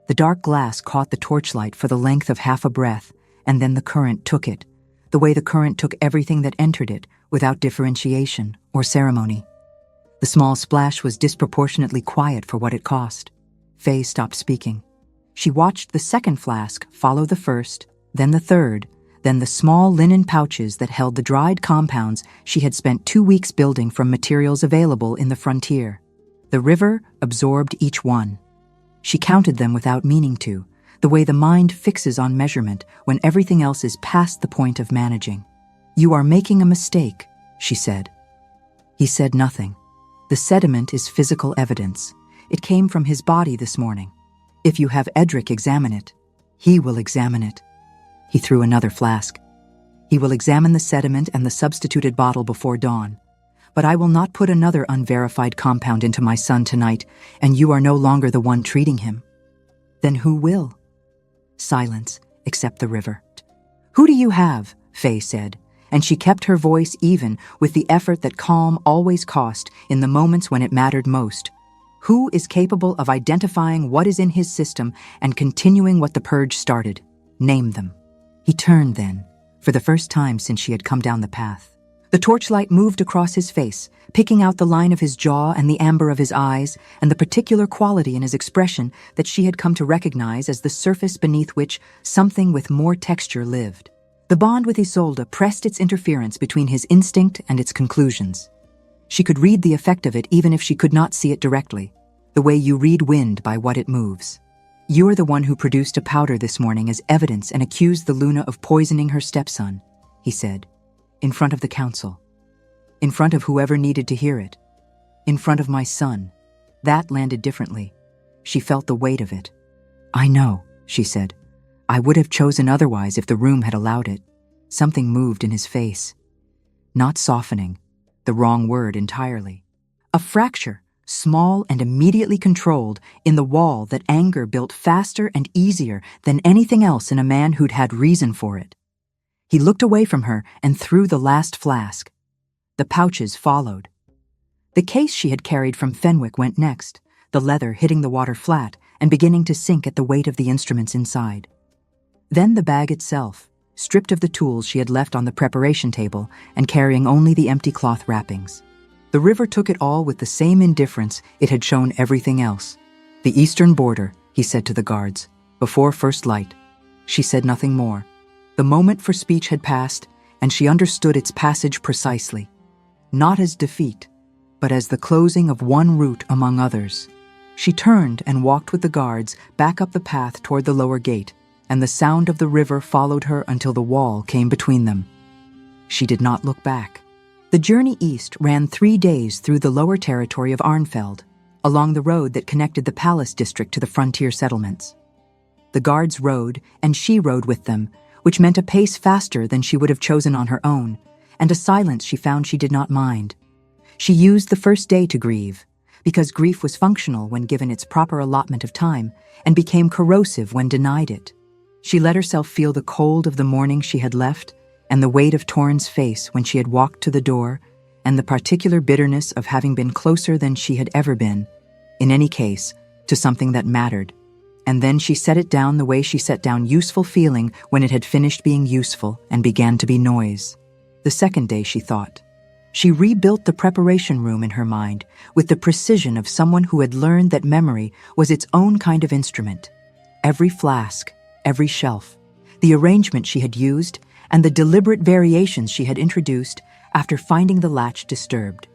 The dark glass caught the torchlight for the length of half a breath, and then the current took it, the way the current took everything that entered it, without differentiation or ceremony. The small splash was disproportionately quiet for what it cost. Faye stopped speaking. She watched the second flask follow the first, then the third, then the small linen pouches that held the dried compounds she had spent 2 weeks building from materials available in the frontier. The river absorbed each one. She counted them without meaning to, the way the mind fixes on measurement when everything else is past the point of managing. "You are making a mistake," she said. He said nothing. The sediment is physical evidence. It came from his body this morning. If you have Edric examine it, he will examine it. He threw another flask. He will examine the sediment and the substituted bottle before dawn. But I will not put another unverified compound into my son tonight, and you are no longer the one treating him. Then who will? Silence, except the river. "Who do you have?" Faye said, and she kept her voice even with the effort that calm always cost in the moments when it mattered most. "Who is capable of identifying what is in his system and continuing what the purge started? Name them." He turned then, for the first time since she had come down the path. The torchlight moved across his face, picking out the line of his jaw and the amber of his eyes and the particular quality in his expression that she had come to recognize as the surface beneath which something with more texture lived. The bond with Isolde pressed its interference between his instinct and its conclusions. She could read the effect of it even if she could not see it directly, the way you read wind by what it moves. "You are the one who produced a powder this morning as evidence and accused the Luna of poisoning her stepson," he said, "in front of the council, in front of whoever needed to hear it, in front of my son." That landed differently. She felt the weight of it. "I know," she said. "I would have chosen otherwise if the room had allowed it." Something moved in his face. Not softening, the wrong word entirely. A fracture, small and immediately controlled, in the wall that anger built faster and easier than anything else in a man who'd had reason for it. He looked away from her and threw the last flask. The pouches followed. The case she had carried from Fenwick went next, the leather hitting the water flat and beginning to sink at the weight of the instruments inside. Then the bag itself, stripped of the tools she had left on the preparation table and carrying only the empty cloth wrappings. The river took it all with the same indifference it had shown everything else. "The eastern border," he said to the guards, "before first light." She said nothing more. The moment for speech had passed, and she understood its passage precisely. Not as defeat, but as the closing of one route among others. She turned and walked with the guards back up the path toward the lower gate, and the sound of the river followed her until the wall came between them. She did not look back. The journey east ran 3 days through the lower territory of Arnfeld, along the road that connected the palace district to the frontier settlements. The guards rode, and she rode with them, which meant a pace faster than she would have chosen on her own, and a silence she found she did not mind. She used the first day to grieve, because grief was functional when given its proper allotment of time, and became corrosive when denied it. She let herself feel the cold of the morning she had left, and the weight of Torrin's face when she had walked to the door, and the particular bitterness of having been closer than she had ever been, in any case, to something that mattered. And then she set it down the way she set down useful feeling when it had finished being useful and began to be noise. The second day, she thought. She rebuilt the preparation room in her mind with the precision of someone who had learned that memory was its own kind of instrument. Every flask, every shelf, the arrangement she had used, and the deliberate variations she had introduced after finding the latch disturbed.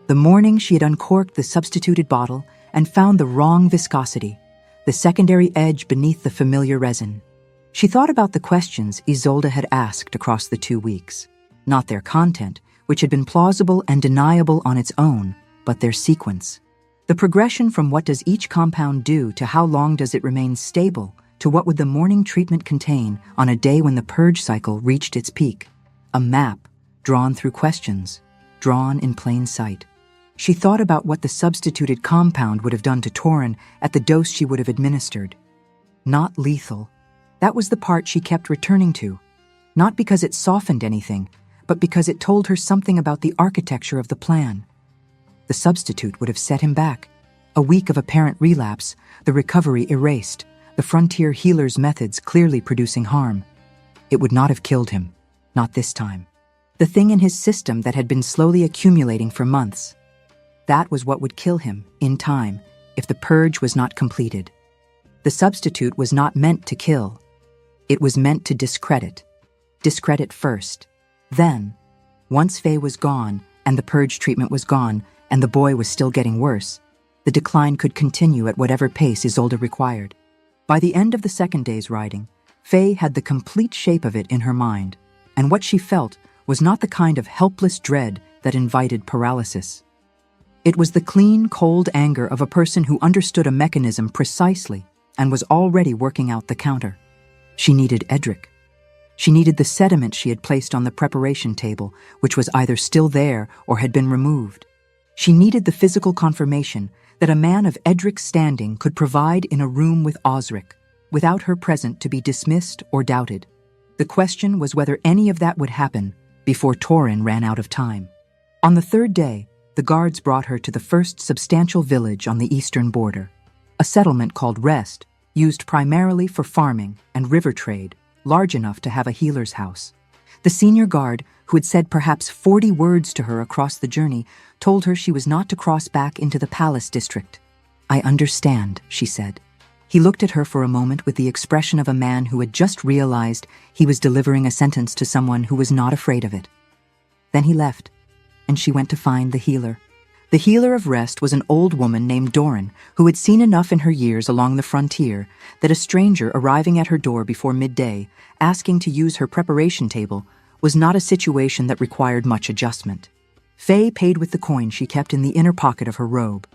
The morning she had uncorked the substituted bottle and found the wrong viscosity, the secondary edge beneath the familiar resin. She thought about the questions Isolde had asked across the 2 weeks, not their content, which had been plausible and deniable on its own, but their sequence. The progression from what does each compound do to how long does it remain stable to what would the morning treatment contain on a day when the purge cycle reached its peak. A map drawn through questions, drawn in plain sight. She thought about what the substituted compound would have done to Torrin at the dose she would have administered. Not lethal. That was the part she kept returning to. Not because it softened anything, but because it told her something about the architecture of the plan. The substitute would have set him back. A week of apparent relapse, the recovery erased, the frontier healer's methods clearly producing harm. It would not have killed him. Not this time. The thing in his system that had been slowly accumulating for months. That was what would kill him, in time, if the purge was not completed. The substitute was not meant to kill. It was meant to discredit. Discredit first. Then, once Faye was gone, and the purge treatment was gone, and the boy was still getting worse, the decline could continue at whatever pace Isolde required. By the end of the second day's riding, Faye had the complete shape of it in her mind, and what she felt was not the kind of helpless dread that invited paralysis. It was the clean, cold anger of a person who understood a mechanism precisely and was already working out the counter. She needed Edric. She needed the sediment she had placed on the preparation table, which was either still there or had been removed. She needed the physical confirmation that a man of Edric's standing could provide in a room with Osric, without her present to be dismissed or doubted. The question was whether any of that would happen before Torrin ran out of time. On the third day, the guards brought her to the first substantial village on the eastern border, a settlement called Rest, used primarily for farming and river trade, large enough to have a healer's house. The senior guard, who had said perhaps 40 words to her across the journey, told her she was not to cross back into the palace district. "I understand," she said. He looked at her for a moment with the expression of a man who had just realized he was delivering a sentence to someone who was not afraid of it. Then he left, and she went to find the healer. The healer of Rest was an old woman named Doran, who had seen enough in her years along the frontier that a stranger arriving at her door before midday, asking to use her preparation table, was not a situation that required much adjustment. Faye paid with the coin she kept in the inner pocket of her robe.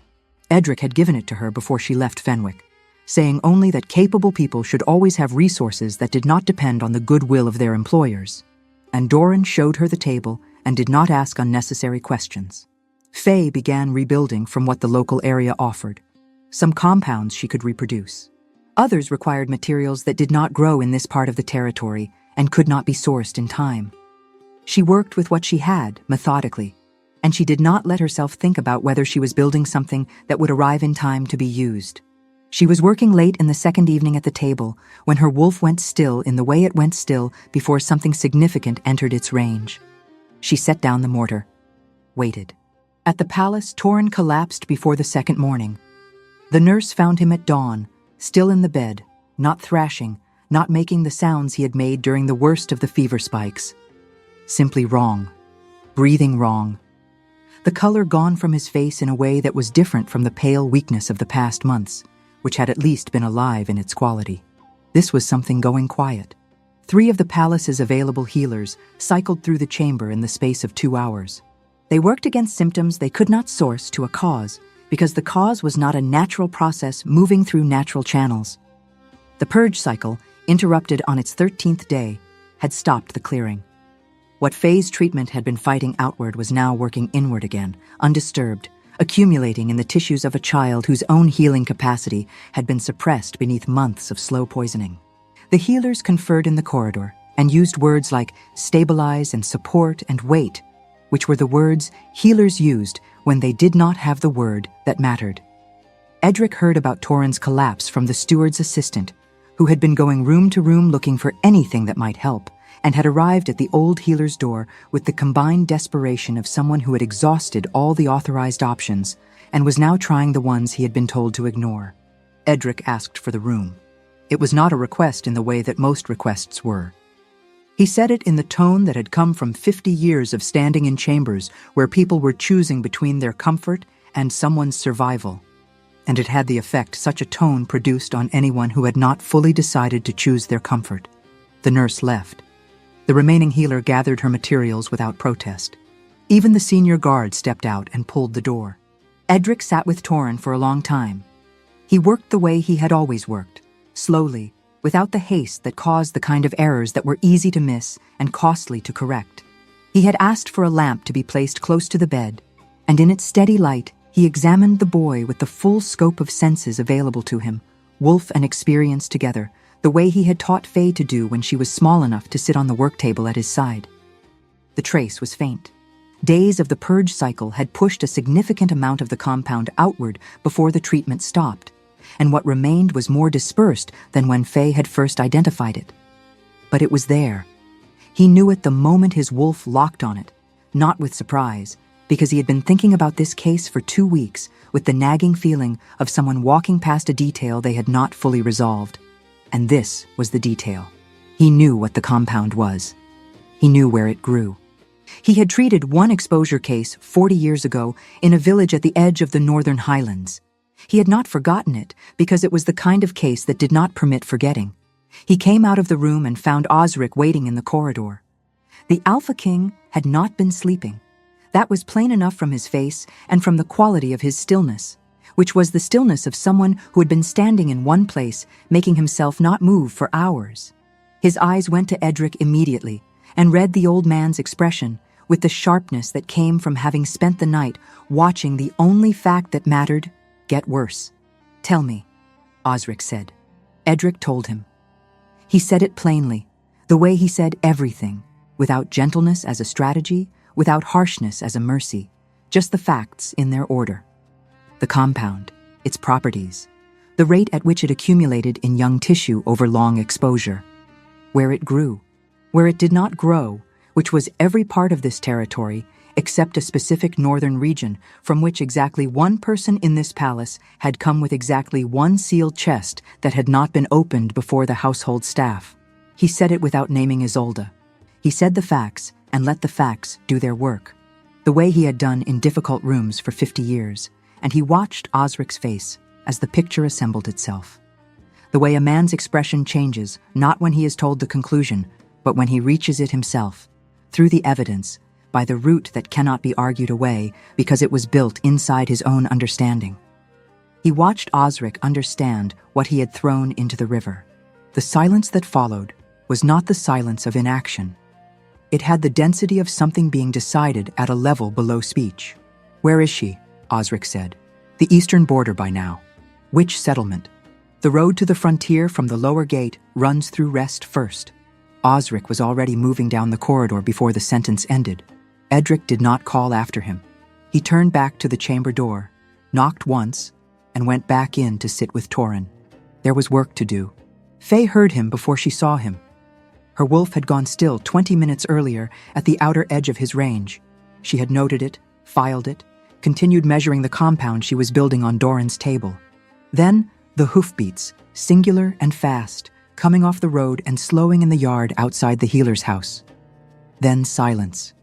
Edric had given it to her before she left Fenwick, saying only that capable people should always have resources that did not depend on the goodwill of their employers. And Doran showed her the table and did not ask unnecessary questions. Faye began rebuilding from what the local area offered. Some compounds she could reproduce. Others required materials that did not grow in this part of the territory and could not be sourced in time. She worked with what she had, methodically, and she did not let herself think about whether she was building something that would arrive in time to be used. She was working late in the second evening at the table when her wolf went still in the way it went still before something significant entered its range. She set down the mortar, waited. At the palace, Torrin collapsed before the second morning. The nurse found him at dawn, still in the bed, not thrashing, not making the sounds he had made during the worst of the fever spikes. Simply wrong. Breathing wrong. the color gone from his face in a way that was different from the pale weakness of the past months, which had at least been alive in its quality. This was something going quiet. 3 of the palace's available healers cycled through the chamber in the space of 2 hours. They worked against symptoms they could not source to a cause, because the cause was not a natural process moving through natural channels. The purge cycle, interrupted on its 13th day, had stopped the clearing. What Faye's treatment had been fighting outward was now working inward again, undisturbed, accumulating in the tissues of a child whose own healing capacity had been suppressed beneath months of slow poisoning. The healers conferred in the corridor and used words like stabilize and support and wait, which were the words healers used when they did not have the word that mattered. Edric heard about Torin's collapse from the steward's assistant, who had been going room to room looking for anything that might help, and had arrived at the old healer's door with the combined desperation of someone who had exhausted all the authorized options and was now trying the ones he had been told to ignore. Edric asked for the room. It was not a request in the way that most requests were. He said it in the tone that had come from 50 years of standing in chambers where people were choosing between their comfort and someone's survival. And it had the effect such a tone produced on anyone who had not fully decided to choose their comfort. The nurse left. The remaining healer gathered her materials without protest. Even the senior guard stepped out and pulled the door. Edric sat with Torin for a long time. He worked the way he had always worked, slowly, without the haste that caused the kind of errors that were easy to miss and costly to correct. He had asked for a lamp to be placed close to the bed, and in its steady light, he examined the boy with the full scope of senses available to him, wolf and experience together, the way he had taught Faye to do when she was small enough to sit on the work table at his side. The trace was faint. Days of the purge cycle had pushed a significant amount of the compound outward before the treatment stopped, and what remained was more dispersed than when Faye had first identified it. But it was there. He knew it the moment his wolf locked on it, not with surprise, because he had been thinking about this case for 2 weeks with the nagging feeling of someone walking past a detail they had not fully resolved. And this was the detail. He knew what the compound was. He knew where it grew. He had treated one exposure case 40 years ago in a village at the edge of the Northern Highlands. He had not forgotten it because it was the kind of case that did not permit forgetting. He came out of the room and found Osric waiting in the corridor. The Alpha King had not been sleeping. That was plain enough from his face and from the quality of his stillness, which was the stillness of someone who had been standing in one place, making himself not move for hours. His eyes went to Edric immediately and read the old man's expression with the sharpness that came from having spent the night watching the only fact that mattered get worse. "Tell me," Osric said. Edric told him. He said it plainly, the way he said everything, without gentleness as a strategy, without harshness as a mercy, just the facts in their order. The compound, its properties, the rate at which it accumulated in young tissue over long exposure, where it grew, where it did not grow, which was every part of this territory except a specific northern region from which exactly one person in this palace had come with exactly one sealed chest that had not been opened before the household staff. He said it without naming Isolde. He said the facts and let the facts do their work, the way he had done in difficult rooms for 50 years, and he watched Osric's face as the picture assembled itself. The way a man's expression changes, not when he is told the conclusion, but when he reaches it himself, through the evidence, by the route that cannot be argued away because it was built inside his own understanding. He watched Osric understand what he had thrown into the river. The silence that followed was not the silence of inaction. It had the density of something being decided at a level below speech. "Where is she?" Osric said. "The eastern border by now." "Which settlement?" "The road to the frontier from the lower gate runs through Rest first." Osric was already moving down the corridor before the sentence ended. Edric did not call after him. He turned back to the chamber door, knocked once, and went back in to sit with Torin. There was work to do. Faye heard him before she saw him. Her wolf had gone still 20 minutes earlier at the outer edge of his range. She had noted it, filed it, continued measuring the compound she was building on Doran's table. Then, the hoofbeats, singular and fast, coming off the road and slowing in the yard outside the healer's house. Then silence.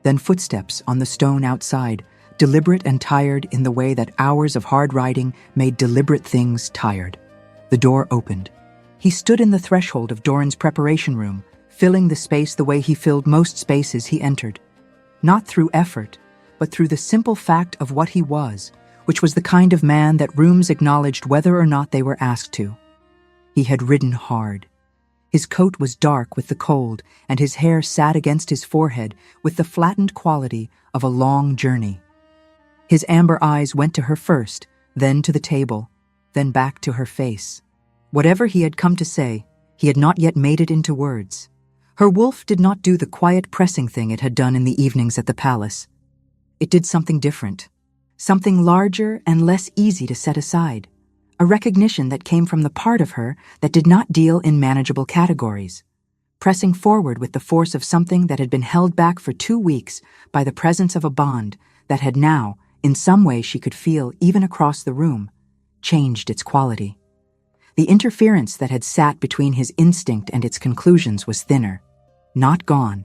Then footsteps on the stone outside, deliberate and tired in the way that hours of hard riding made deliberate things tired. The door opened. He stood in the threshold of Doran's preparation room, filling the space the way he filled most spaces he entered. Not through effort, but through the simple fact of what he was, which was the kind of man that rooms acknowledged whether or not they were asked to. He had ridden hard. His coat was dark with the cold, and his hair sat against his forehead with the flattened quality of a long journey. His amber eyes went to her first, then to the table, then back to her face. Whatever he had come to say, he had not yet made it into words. Her wolf did not do the quiet pressing thing it had done in the evenings at the palace. It did something different, something larger and less easy to set aside, a recognition that came from the part of her that did not deal in manageable categories, pressing forward with the force of something that had been held back for 2 weeks by the presence of a bond that had now, in some way she could feel even across the room, changed its quality. The interference that had sat between his instinct and its conclusions was thinner, not gone,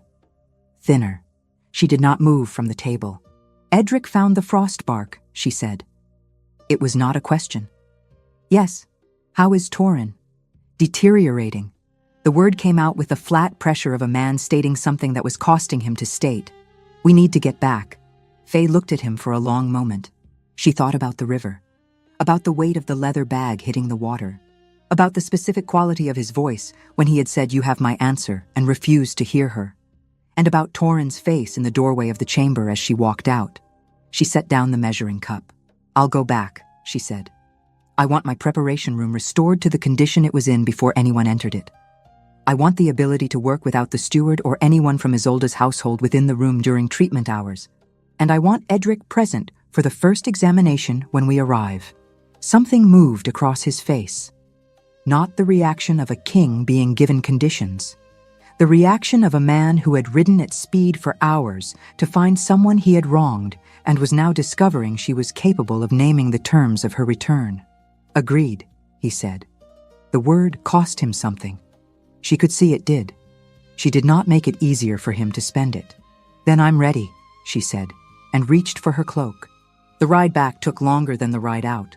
thinner. She did not move from the table. "Edric found the frost bark," she said. It was not a question. "Yes. How is Torin?" "Deteriorating." The word came out with the flat pressure of a man stating something that was costing him to state. "We need to get back." Faye looked at him for a long moment. She thought about the river, about the weight of the leather bag hitting the water, about the specific quality of his voice when he had said, "You have my answer," and refused to hear her, and about Torin's face in the doorway of the chamber as she walked out. She set down the measuring cup. "I'll go back," she said. "I want my preparation room restored to the condition it was in before anyone entered it. I want the ability to work without the steward or anyone from Isolda's household within the room during treatment hours. And I want Edric present for the first examination when we arrive." Something moved across his face. Not the reaction of a king being given conditions. The reaction of a man who had ridden at speed for hours to find someone he had wronged and was now discovering she was capable of naming the terms of her return. "Agreed," he said. The word cost him something. She could see it did. She did not make it easier for him to spend it. "Then I'm ready," she said, and reached for her cloak. The ride back took longer than the ride out.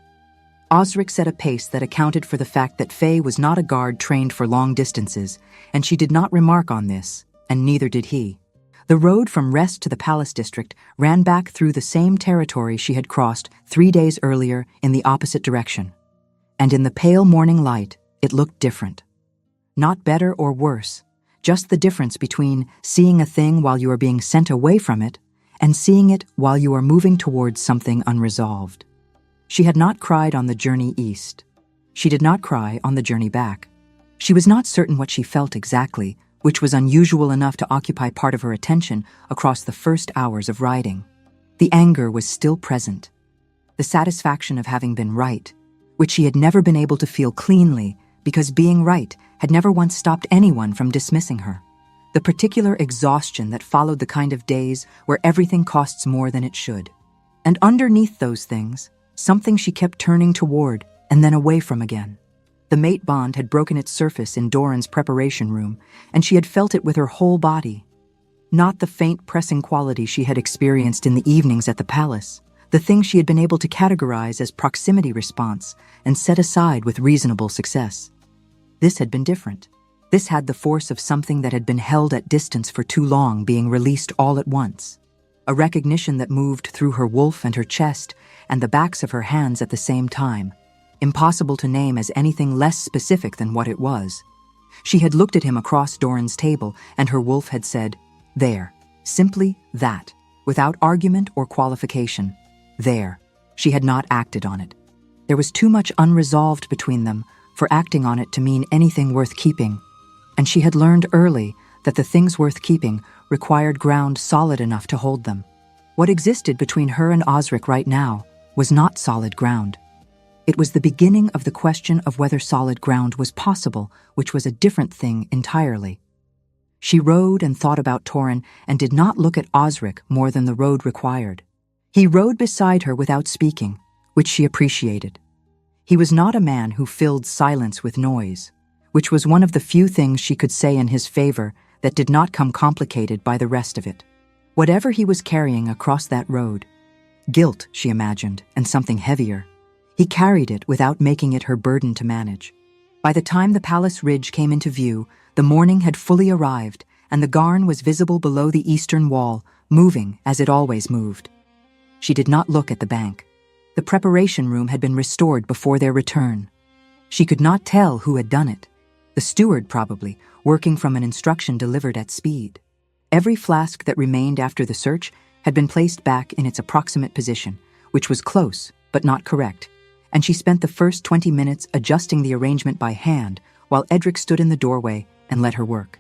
Osric set a pace that accounted for the fact that Faye was not a guard trained for long distances, and she did not remark on this, and neither did he. The road from Rest to the Palace District ran back through the same territory she had crossed 3 days earlier in the opposite direction. And in the pale morning light, it looked different. Not better or worse, just the difference between seeing a thing while you are being sent away from it and seeing it while you are moving towards something unresolved. She had not cried on the journey east. She did not cry on the journey back. She was not certain what she felt exactly, which was unusual enough to occupy part of her attention across the first hours of riding. The anger was still present. The satisfaction of having been right, which she had never been able to feel cleanly because being right had never once stopped anyone from dismissing her. The particular exhaustion that followed the kind of days where everything costs more than it should. And underneath those things, something she kept turning toward and then away from again. The mate bond had broken its surface in Doran's preparation room, and she had felt it with her whole body. Not the faint pressing quality she had experienced in the evenings at the palace, the thing she had been able to categorize as proximity response and set aside with reasonable success. This had been different. This had the force of something that had been held at distance for too long being released all at once. A recognition that moved through her wolf and her chest and the backs of her hands at the same time, impossible to name as anything less specific than what it was. She had looked at him across Doran's table, and her wolf had said, "There." Simply that, without argument or qualification. There. She had not acted on it. There was too much unresolved between them for acting on it to mean anything worth keeping, and she had learned early that the things worth keeping required ground solid enough to hold them. What existed between her and Osric right now was not solid ground. It was the beginning of the question of whether solid ground was possible, which was a different thing entirely. She rode and thought about Torin and did not look at Osric more than the road required. He rode beside her without speaking, which she appreciated. He was not a man who filled silence with noise, which was one of the few things she could say in his favor that did not come complicated by the rest of it. Whatever he was carrying across that road, guilt, she imagined, and something heavier, he carried it without making it her burden to manage. By the time the palace ridge came into view, the morning had fully arrived, and the Garn was visible below the eastern wall, moving as it always moved. She did not look at the bank. The preparation room had been restored before their return. She could not tell who had done it. The steward, probably, working from an instruction delivered at speed. Every flask that remained after the search had been placed back in its approximate position, which was close, but not correct, and she spent the first 20 minutes adjusting the arrangement by hand while Edric stood in the doorway and let her work.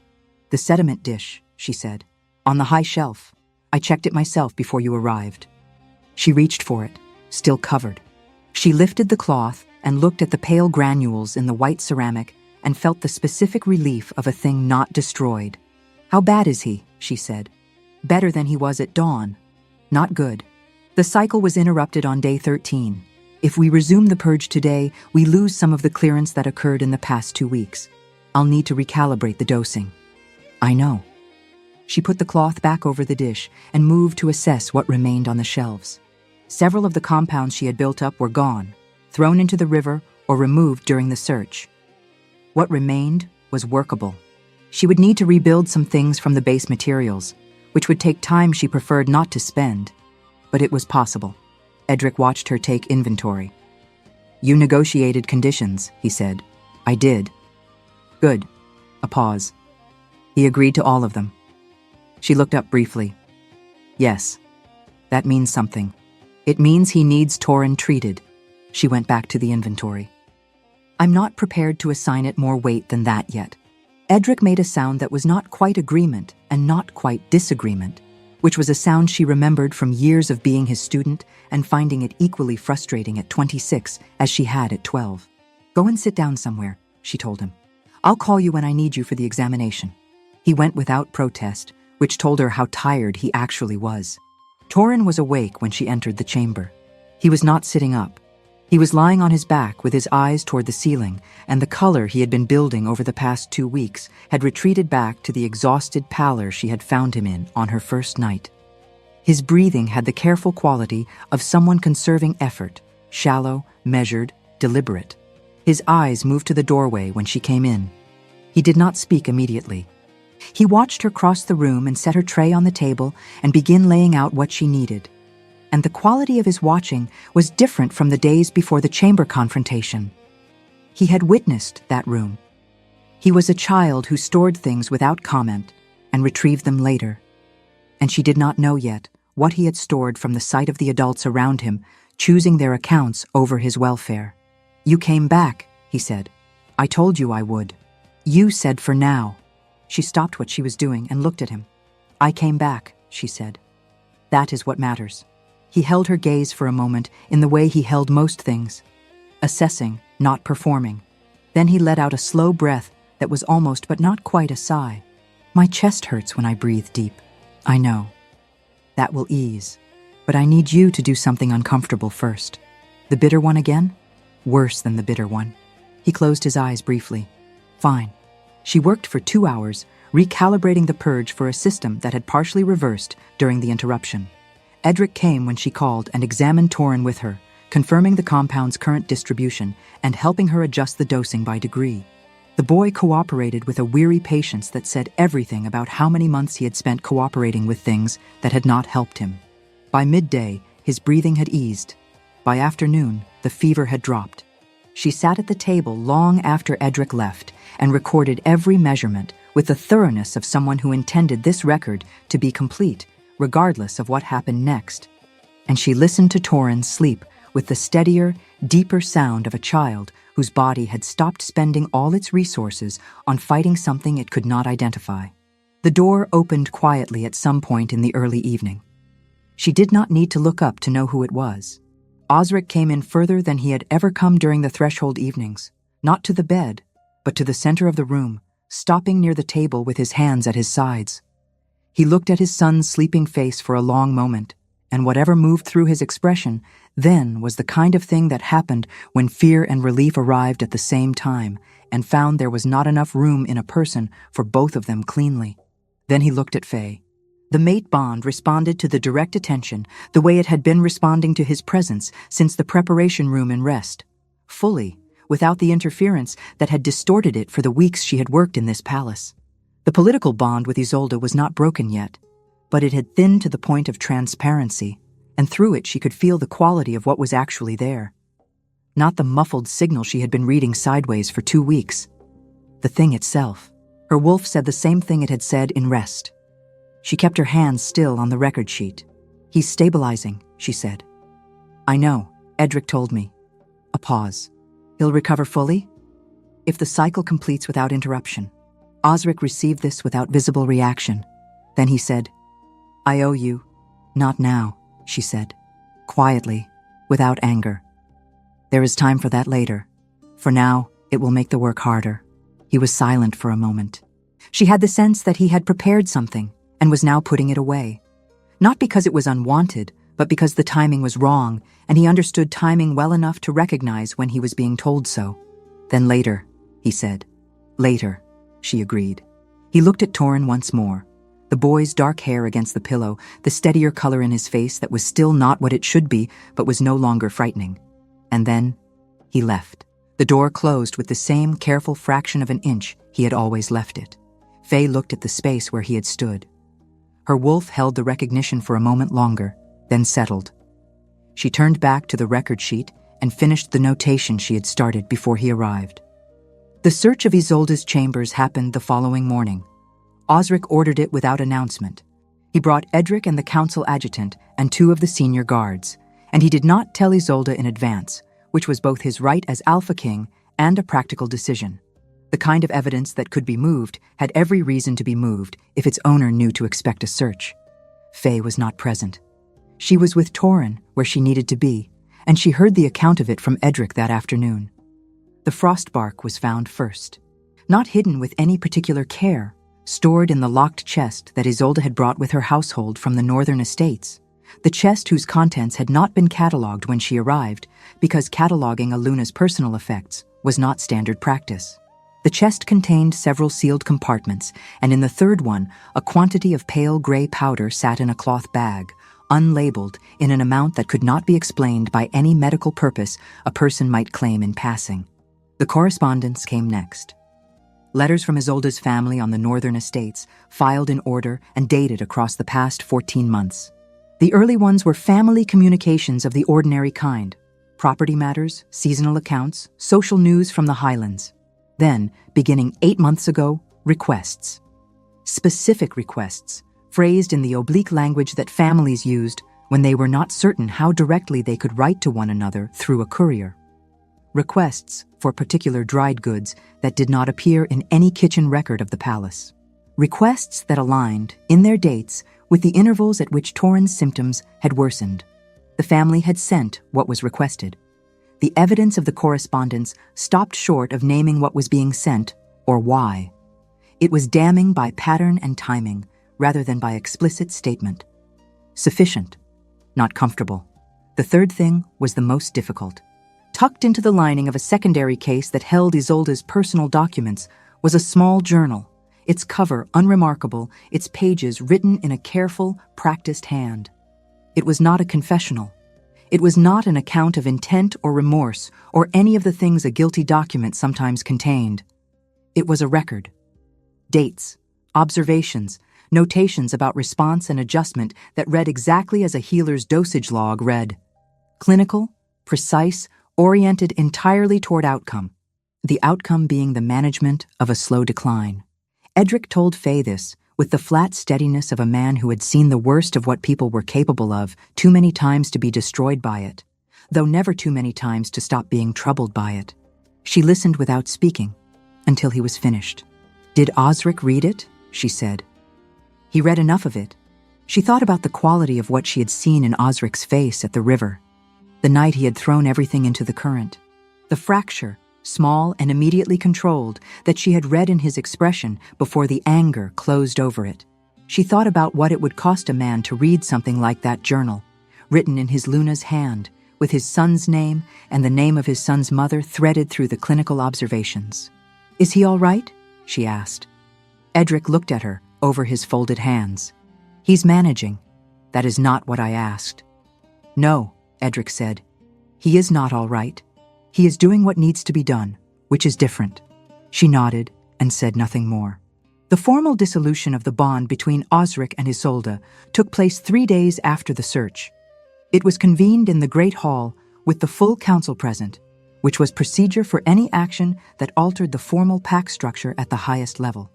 "The sediment dish," she said, "on the high shelf. I checked it myself before you arrived." She reached for it, still covered. She lifted the cloth and looked at the pale granules in the white ceramic and felt the specific relief of a thing not destroyed. "How bad is he?" she said. "Better than he was at dawn." "Not good. The cycle was interrupted on day 13. If we resume the purge today, we lose some of the clearance that occurred in the past 2 weeks. I'll need to recalibrate the dosing." "I know." She put the cloth back over the dish and moved to assess what remained on the shelves. Several of the compounds she had built up were gone, thrown into the river or removed during the search. What remained was workable. She would need to rebuild some things from the base materials, which would take time she preferred not to spend, but it was possible. Edric watched her take inventory. "You negotiated conditions," he said. "I did." "Good." A pause. "He agreed to all of them." She looked up briefly. "Yes. That means something. It means he needs Torin treated." She went back to the inventory. "I'm not prepared to assign it more weight than that yet." Edric made a sound that was not quite agreement and not quite disagreement, which was a sound she remembered from years of being his student and finding it equally frustrating at 26 as she had at 12. "Go and sit down somewhere," she told him. "I'll call you when I need you for the examination." He went without protest, which told her how tired he actually was. Torin was awake when she entered the chamber. He was not sitting up. He was lying on his back with his eyes toward the ceiling, and the color he had been building over the past 2 weeks had retreated back to the exhausted pallor she had found him in on her first night. His breathing had the careful quality of someone conserving effort, shallow, measured, deliberate. His eyes moved to the doorway when she came in. He did not speak immediately. He watched her cross the room and set her tray on the table and begin laying out what she needed. And the quality of his watching was different from the days before the chamber confrontation. He had witnessed that room. He was a child who stored things without comment and retrieved them later. And she did not know yet what he had stored from the sight of the adults around him, choosing their accounts over his welfare. "You came back," he said. "I told you I would." "You said for now." She stopped what she was doing and looked at him. "I came back," she said. "That is what matters." He held her gaze for a moment in the way he held most things, assessing, not performing. Then he let out a slow breath that was almost but not quite a sigh. "My chest hurts when I breathe deep. I know. That will ease. But I need you to do something uncomfortable first." "The bitter one again?" "Worse than the bitter one." He closed his eyes briefly. "Fine." She worked for 2 hours, recalibrating the purge for a system that had partially reversed during the interruption. Edric came when she called and examined Torin with her, confirming the compound's current distribution and helping her adjust the dosing by degree. The boy cooperated with a weary patience that said everything about how many months he had spent cooperating with things that had not helped him. By midday, his breathing had eased. By afternoon, the fever had dropped. She sat at the table long after Edric left and recorded every measurement with the thoroughness of someone who intended this record to be complete, regardless of what happened next. And she listened to Torin sleep with the steadier, deeper sound of a child whose body had stopped spending all its resources on fighting something it could not identify. The door opened quietly at some point in the early evening. She did not need to look up to know who it was. Osric came in further than he had ever come during the threshold evenings, not to the bed, but to the center of the room, stopping near the table with his hands at his sides. He looked at his son's sleeping face for a long moment, and whatever moved through his expression then was the kind of thing that happened when fear and relief arrived at the same time and found there was not enough room in a person for both of them cleanly. Then he looked at Faye. The mate bond responded to the direct attention the way it had been responding to his presence since the preparation room in rest, fully, without the interference that had distorted it for the weeks she had worked in this palace. The political bond with Isolde was not broken yet, but it had thinned to the point of transparency, and through it she could feel the quality of what was actually there. Not the muffled signal she had been reading sideways for 2 weeks. The thing itself. Her wolf said the same thing it had said in rest. She kept her hands still on the record sheet. "He's stabilizing," she said. "I know," Edric told me. A pause. "He'll recover fully?" "If the cycle completes without interruption." Osric received this without visible reaction. Then he said, "I owe you." "Not now," she said, quietly, without anger. "There is time for that later. For now, it will make the work harder." He was silent for a moment. She had the sense that he had prepared something and was now putting it away. Not because it was unwanted, but because the timing was wrong, and he understood timing well enough to recognize when he was being told so. "Then later," he said. "Later," she agreed. He looked at Torin once more. The boy's dark hair against the pillow, the steadier color in his face that was still not what it should be, but was no longer frightening. And then he left. The door closed with the same careful fraction of an inch he had always left it. Faye looked at the space where he had stood. Her wolf held the recognition for a moment longer, then settled. She turned back to the record sheet and finished the notation she had started before he arrived. The search of Isolde's chambers happened the following morning. Osric ordered it without announcement. He brought Edric and the council adjutant and 2 of the senior guards, and he did not tell Isolde in advance, which was both his right as Alpha King and a practical decision. The kind of evidence that could be moved had every reason to be moved if its owner knew to expect a search. Faye was not present. She was with Torin, where she needed to be, and she heard the account of it from Edric that afternoon. The frost bark was found first. Not hidden with any particular care, stored in the locked chest that Isolde had brought with her household from the northern estates. The chest whose contents had not been catalogued when she arrived, because cataloging Aluna's personal effects was not standard practice. The chest contained several sealed compartments, and in the third one, a quantity of pale gray powder sat in a cloth bag, unlabeled, in an amount that could not be explained by any medical purpose a person might claim in passing. The correspondence came next. Letters from Isolde's family on the northern estates, filed in order and dated across the past 14 months. The early ones were family communications of the ordinary kind: property matters, seasonal accounts, social news from the Highlands. Then, beginning 8 months ago, requests. Specific requests, phrased in the oblique language that families used when they were not certain how directly they could write to one another through a courier. Requests for particular dried goods that did not appear in any kitchen record of the palace. Requests that aligned, in their dates, with the intervals at which Torin's symptoms had worsened. The family had sent what was requested. The evidence of the correspondence stopped short of naming what was being sent or why. It was damning by pattern and timing rather than by explicit statement. Sufficient, not comfortable. The third thing was the most difficult. Tucked into the lining of a secondary case that held Isolde's personal documents was a small journal, its cover unremarkable, its pages written in a careful, practiced hand. It was not a confessional. It was not an account of intent or remorse or any of the things a guilty document sometimes contained. It was a record. Dates, observations, notations about response and adjustment that read exactly as a healer's dosage log read. Clinical, precise, oriented entirely toward outcome, the outcome being the management of a slow decline. Edric told Faye this with the flat steadiness of a man who had seen the worst of what people were capable of too many times to be destroyed by it, though never too many times to stop being troubled by it. She listened without speaking until he was finished. "Did Osric read it?" she said. He read enough of it. She thought about the quality of what she had seen in Osric's face at the river, the night he had thrown everything into the current. The fracture, small and immediately controlled, that she had read in his expression before the anger closed over it. She thought about what it would cost a man to read something like that journal, written in his Luna's hand, with his son's name and the name of his son's mother threaded through the clinical observations. "Is he all right?" she asked. Edric looked at her over his folded hands. He's managing. That is not what I asked. No, Edric said. He is not all right. He is doing what needs to be done, which is different. She nodded and said nothing more. The formal dissolution of the bond between Osric and Isolde took place 3 days after the search. It was convened in the Great Hall with the full council present, which was procedure for any action that altered the formal pact structure at the highest level.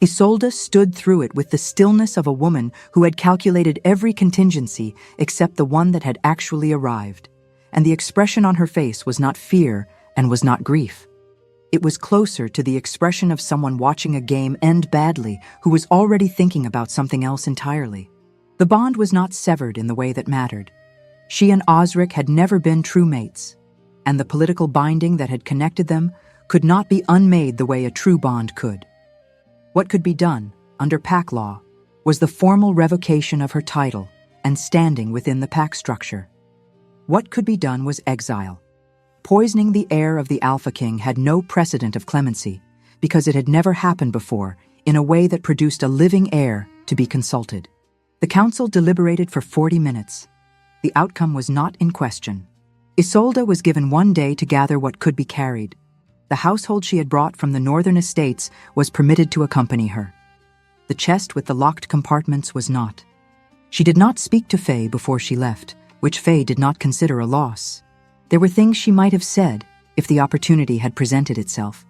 Isolde stood through it with the stillness of a woman who had calculated every contingency except the one that had actually arrived, and the expression on her face was not fear and was not grief. It was closer to the expression of someone watching a game end badly who was already thinking about something else entirely. The bond was not severed in the way that mattered. She and Osric had never been true mates, and the political binding that had connected them could not be unmade the way a true bond could. What could be done, under pact law, was the formal revocation of her title and standing within the pact structure. What could be done was exile. Poisoning the heir of the Alpha King had no precedent of clemency, because it had never happened before in a way that produced a living heir to be consulted. The council deliberated for 40 minutes. The outcome was not in question. Isolde was given 1 day to gather what could be carried. The household she had brought from the northern estates was permitted to accompany her. The chest with the locked compartments was not. She did not speak to Faye before she left, which Faye did not consider a loss. There were things she might have said if the opportunity had presented itself,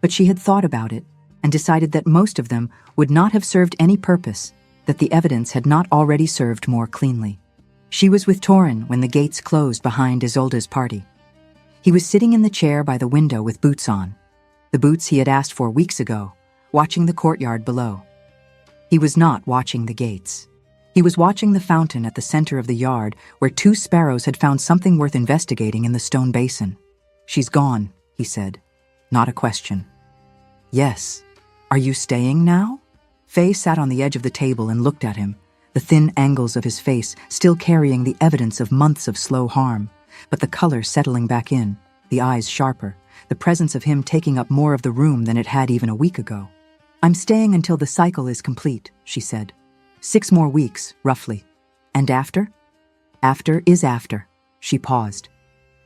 but she had thought about it and decided that most of them would not have served any purpose, that the evidence had not already served more cleanly. She was with Torin when the gates closed behind Isolde's party. He was sitting in the chair by the window with boots on, the boots he had asked for weeks ago, watching the courtyard below. He was not watching the gates. He was watching the fountain at the center of the yard where 2 sparrows had found something worth investigating in the stone basin. "She's gone," he said. Not a question. "Yes. Are you staying now?" Faye sat on the edge of the table and looked at him, the thin angles of his face still carrying the evidence of months of slow harm, but the color settling back in, the eyes sharper, the presence of him taking up more of the room than it had even a week ago. "I'm staying until the cycle is complete," she said. 6 more weeks, roughly. "And after?" "After is after." She paused.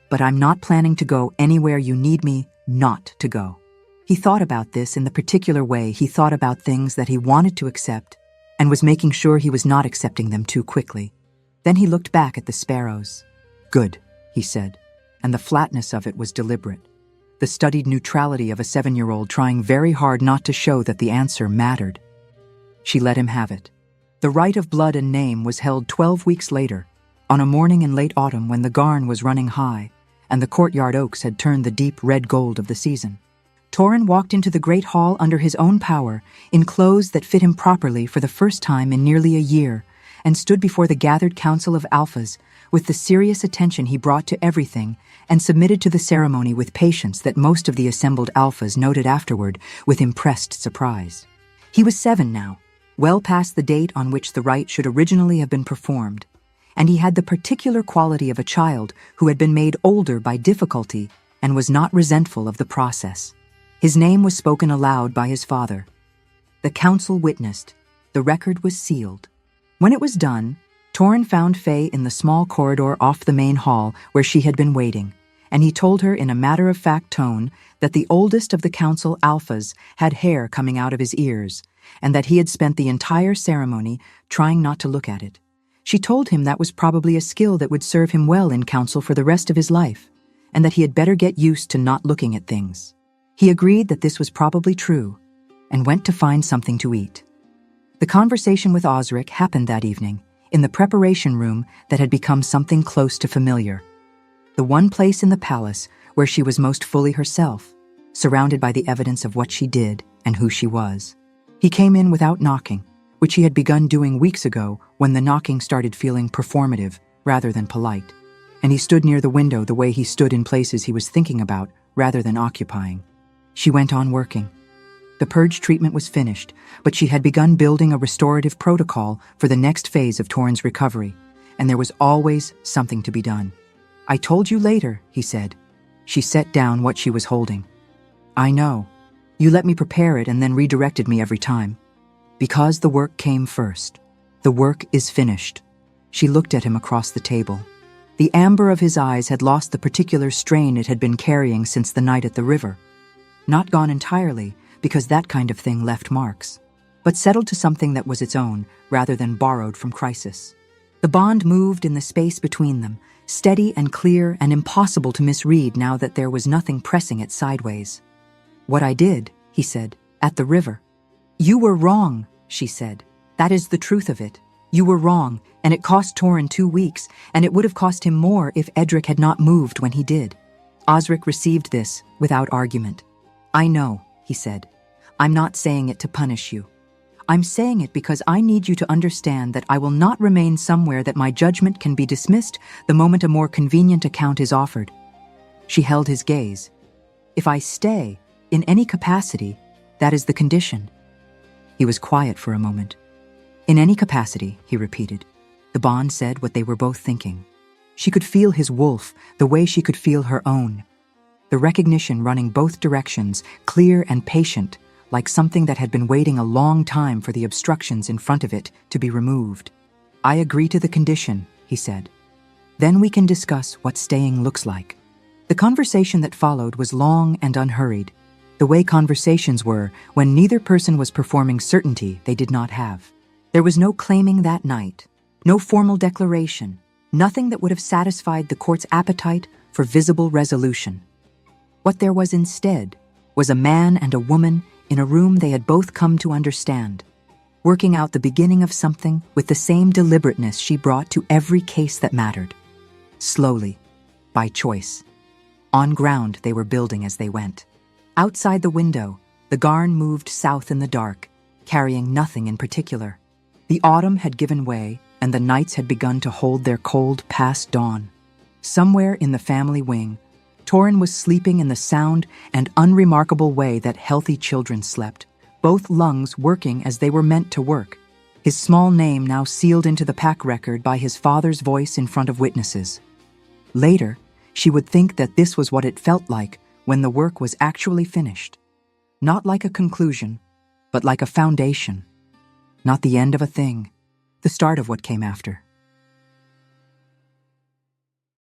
"But I'm not planning to go anywhere you need me not to go." He thought about this in the particular way he thought about things that he wanted to accept and was making sure he was not accepting them too quickly. Then he looked back at the sparrows. "Good," he said, and the flatness of it was deliberate. The studied neutrality of a 7-year-old trying very hard not to show that the answer mattered. She let him have it. The right of blood and name was held 12 weeks later, on a morning in late autumn when the garn was running high and the courtyard oaks had turned the deep red gold of the season. Torin walked into the great hall under his own power, in clothes that fit him properly for the first time in nearly a year, and stood before the gathered council of alphas with the serious attention he brought to everything and submitted to the ceremony with patience that most of the assembled alphas noted afterward with impressed surprise. He was 7 now, well past the date on which the rite should originally have been performed, and he had the particular quality of a child who had been made older by difficulty and was not resentful of the process. His name was spoken aloud by his father. The council witnessed. The record was sealed. When it was done, Torin found Faye in the small corridor off the main hall where she had been waiting, and he told her in a matter-of-fact tone that the oldest of the council alphas had hair coming out of his ears, and that he had spent the entire ceremony trying not to look at it. She told him that was probably a skill that would serve him well in council for the rest of his life, and that he had better get used to not looking at things. He agreed that this was probably true, and went to find something to eat. The conversation with Osric happened that evening, in the preparation room that had become something close to familiar. The one place in the palace where she was most fully herself, surrounded by the evidence of what she did and who she was. He came in without knocking, which he had begun doing weeks ago when the knocking started feeling performative rather than polite, and he stood near the window the way he stood in places he was thinking about rather than occupying. She went on working. The purge treatment was finished, but she had begun building a restorative protocol for the next phase of Torin's recovery, and there was always something to be done. "I told you later," he said. She set down what she was holding. "I know. You let me prepare it and then redirected me every time. Because the work came first." The work is finished. She looked at him across the table. The amber of his eyes had lost the particular strain it had been carrying since the night at the river. Not gone entirely, because that kind of thing left marks, but settled to something that was its own, rather than borrowed from crisis. The bond moved in the space between them, steady and clear and impossible to misread now that there was nothing pressing it sideways. "What I did," he said, "at the river." "You were wrong," she said. "That is the truth of it. You were wrong, and it cost Torin 2 weeks, and it would have cost him more if Edric had not moved when he did." Osric received this without argument. "I know," he said. "I'm not saying it to punish you. I'm saying it because I need you to understand that I will not remain somewhere that my judgment can be dismissed the moment a more convenient account is offered." She held his gaze. "If I stay, in any capacity, that is the condition." He was quiet for a moment. "In any capacity," he repeated. The bond said what they were both thinking. She could feel his wolf the way she could feel her own. The recognition running both directions, clear and patient, like something that had been waiting a long time for the obstructions in front of it to be removed. "I agree to the condition," he said. "Then we can discuss what staying looks like." The conversation that followed was long and unhurried, the way conversations were when neither person was performing certainty they did not have. There was no claiming that night, no formal declaration, nothing that would have satisfied the court's appetite for visible resolution. What there was instead was a man and a woman in a room they had both come to understand, working out the beginning of something with the same deliberateness she brought to every case that mattered. Slowly, by choice. On ground they were building as they went. Outside the window, the Garn moved south in the dark, carrying nothing in particular. The autumn had given way, and the nights had begun to hold their cold past dawn. Somewhere in the family wing, Torin was sleeping in the sound and unremarkable way that healthy children slept, both lungs working as they were meant to work, his small name now sealed into the pack record by his father's voice in front of witnesses. Later, she would think that this was what it felt like when the work was actually finished. Not like a conclusion, but like a foundation. Not the end of a thing, the start of what came after.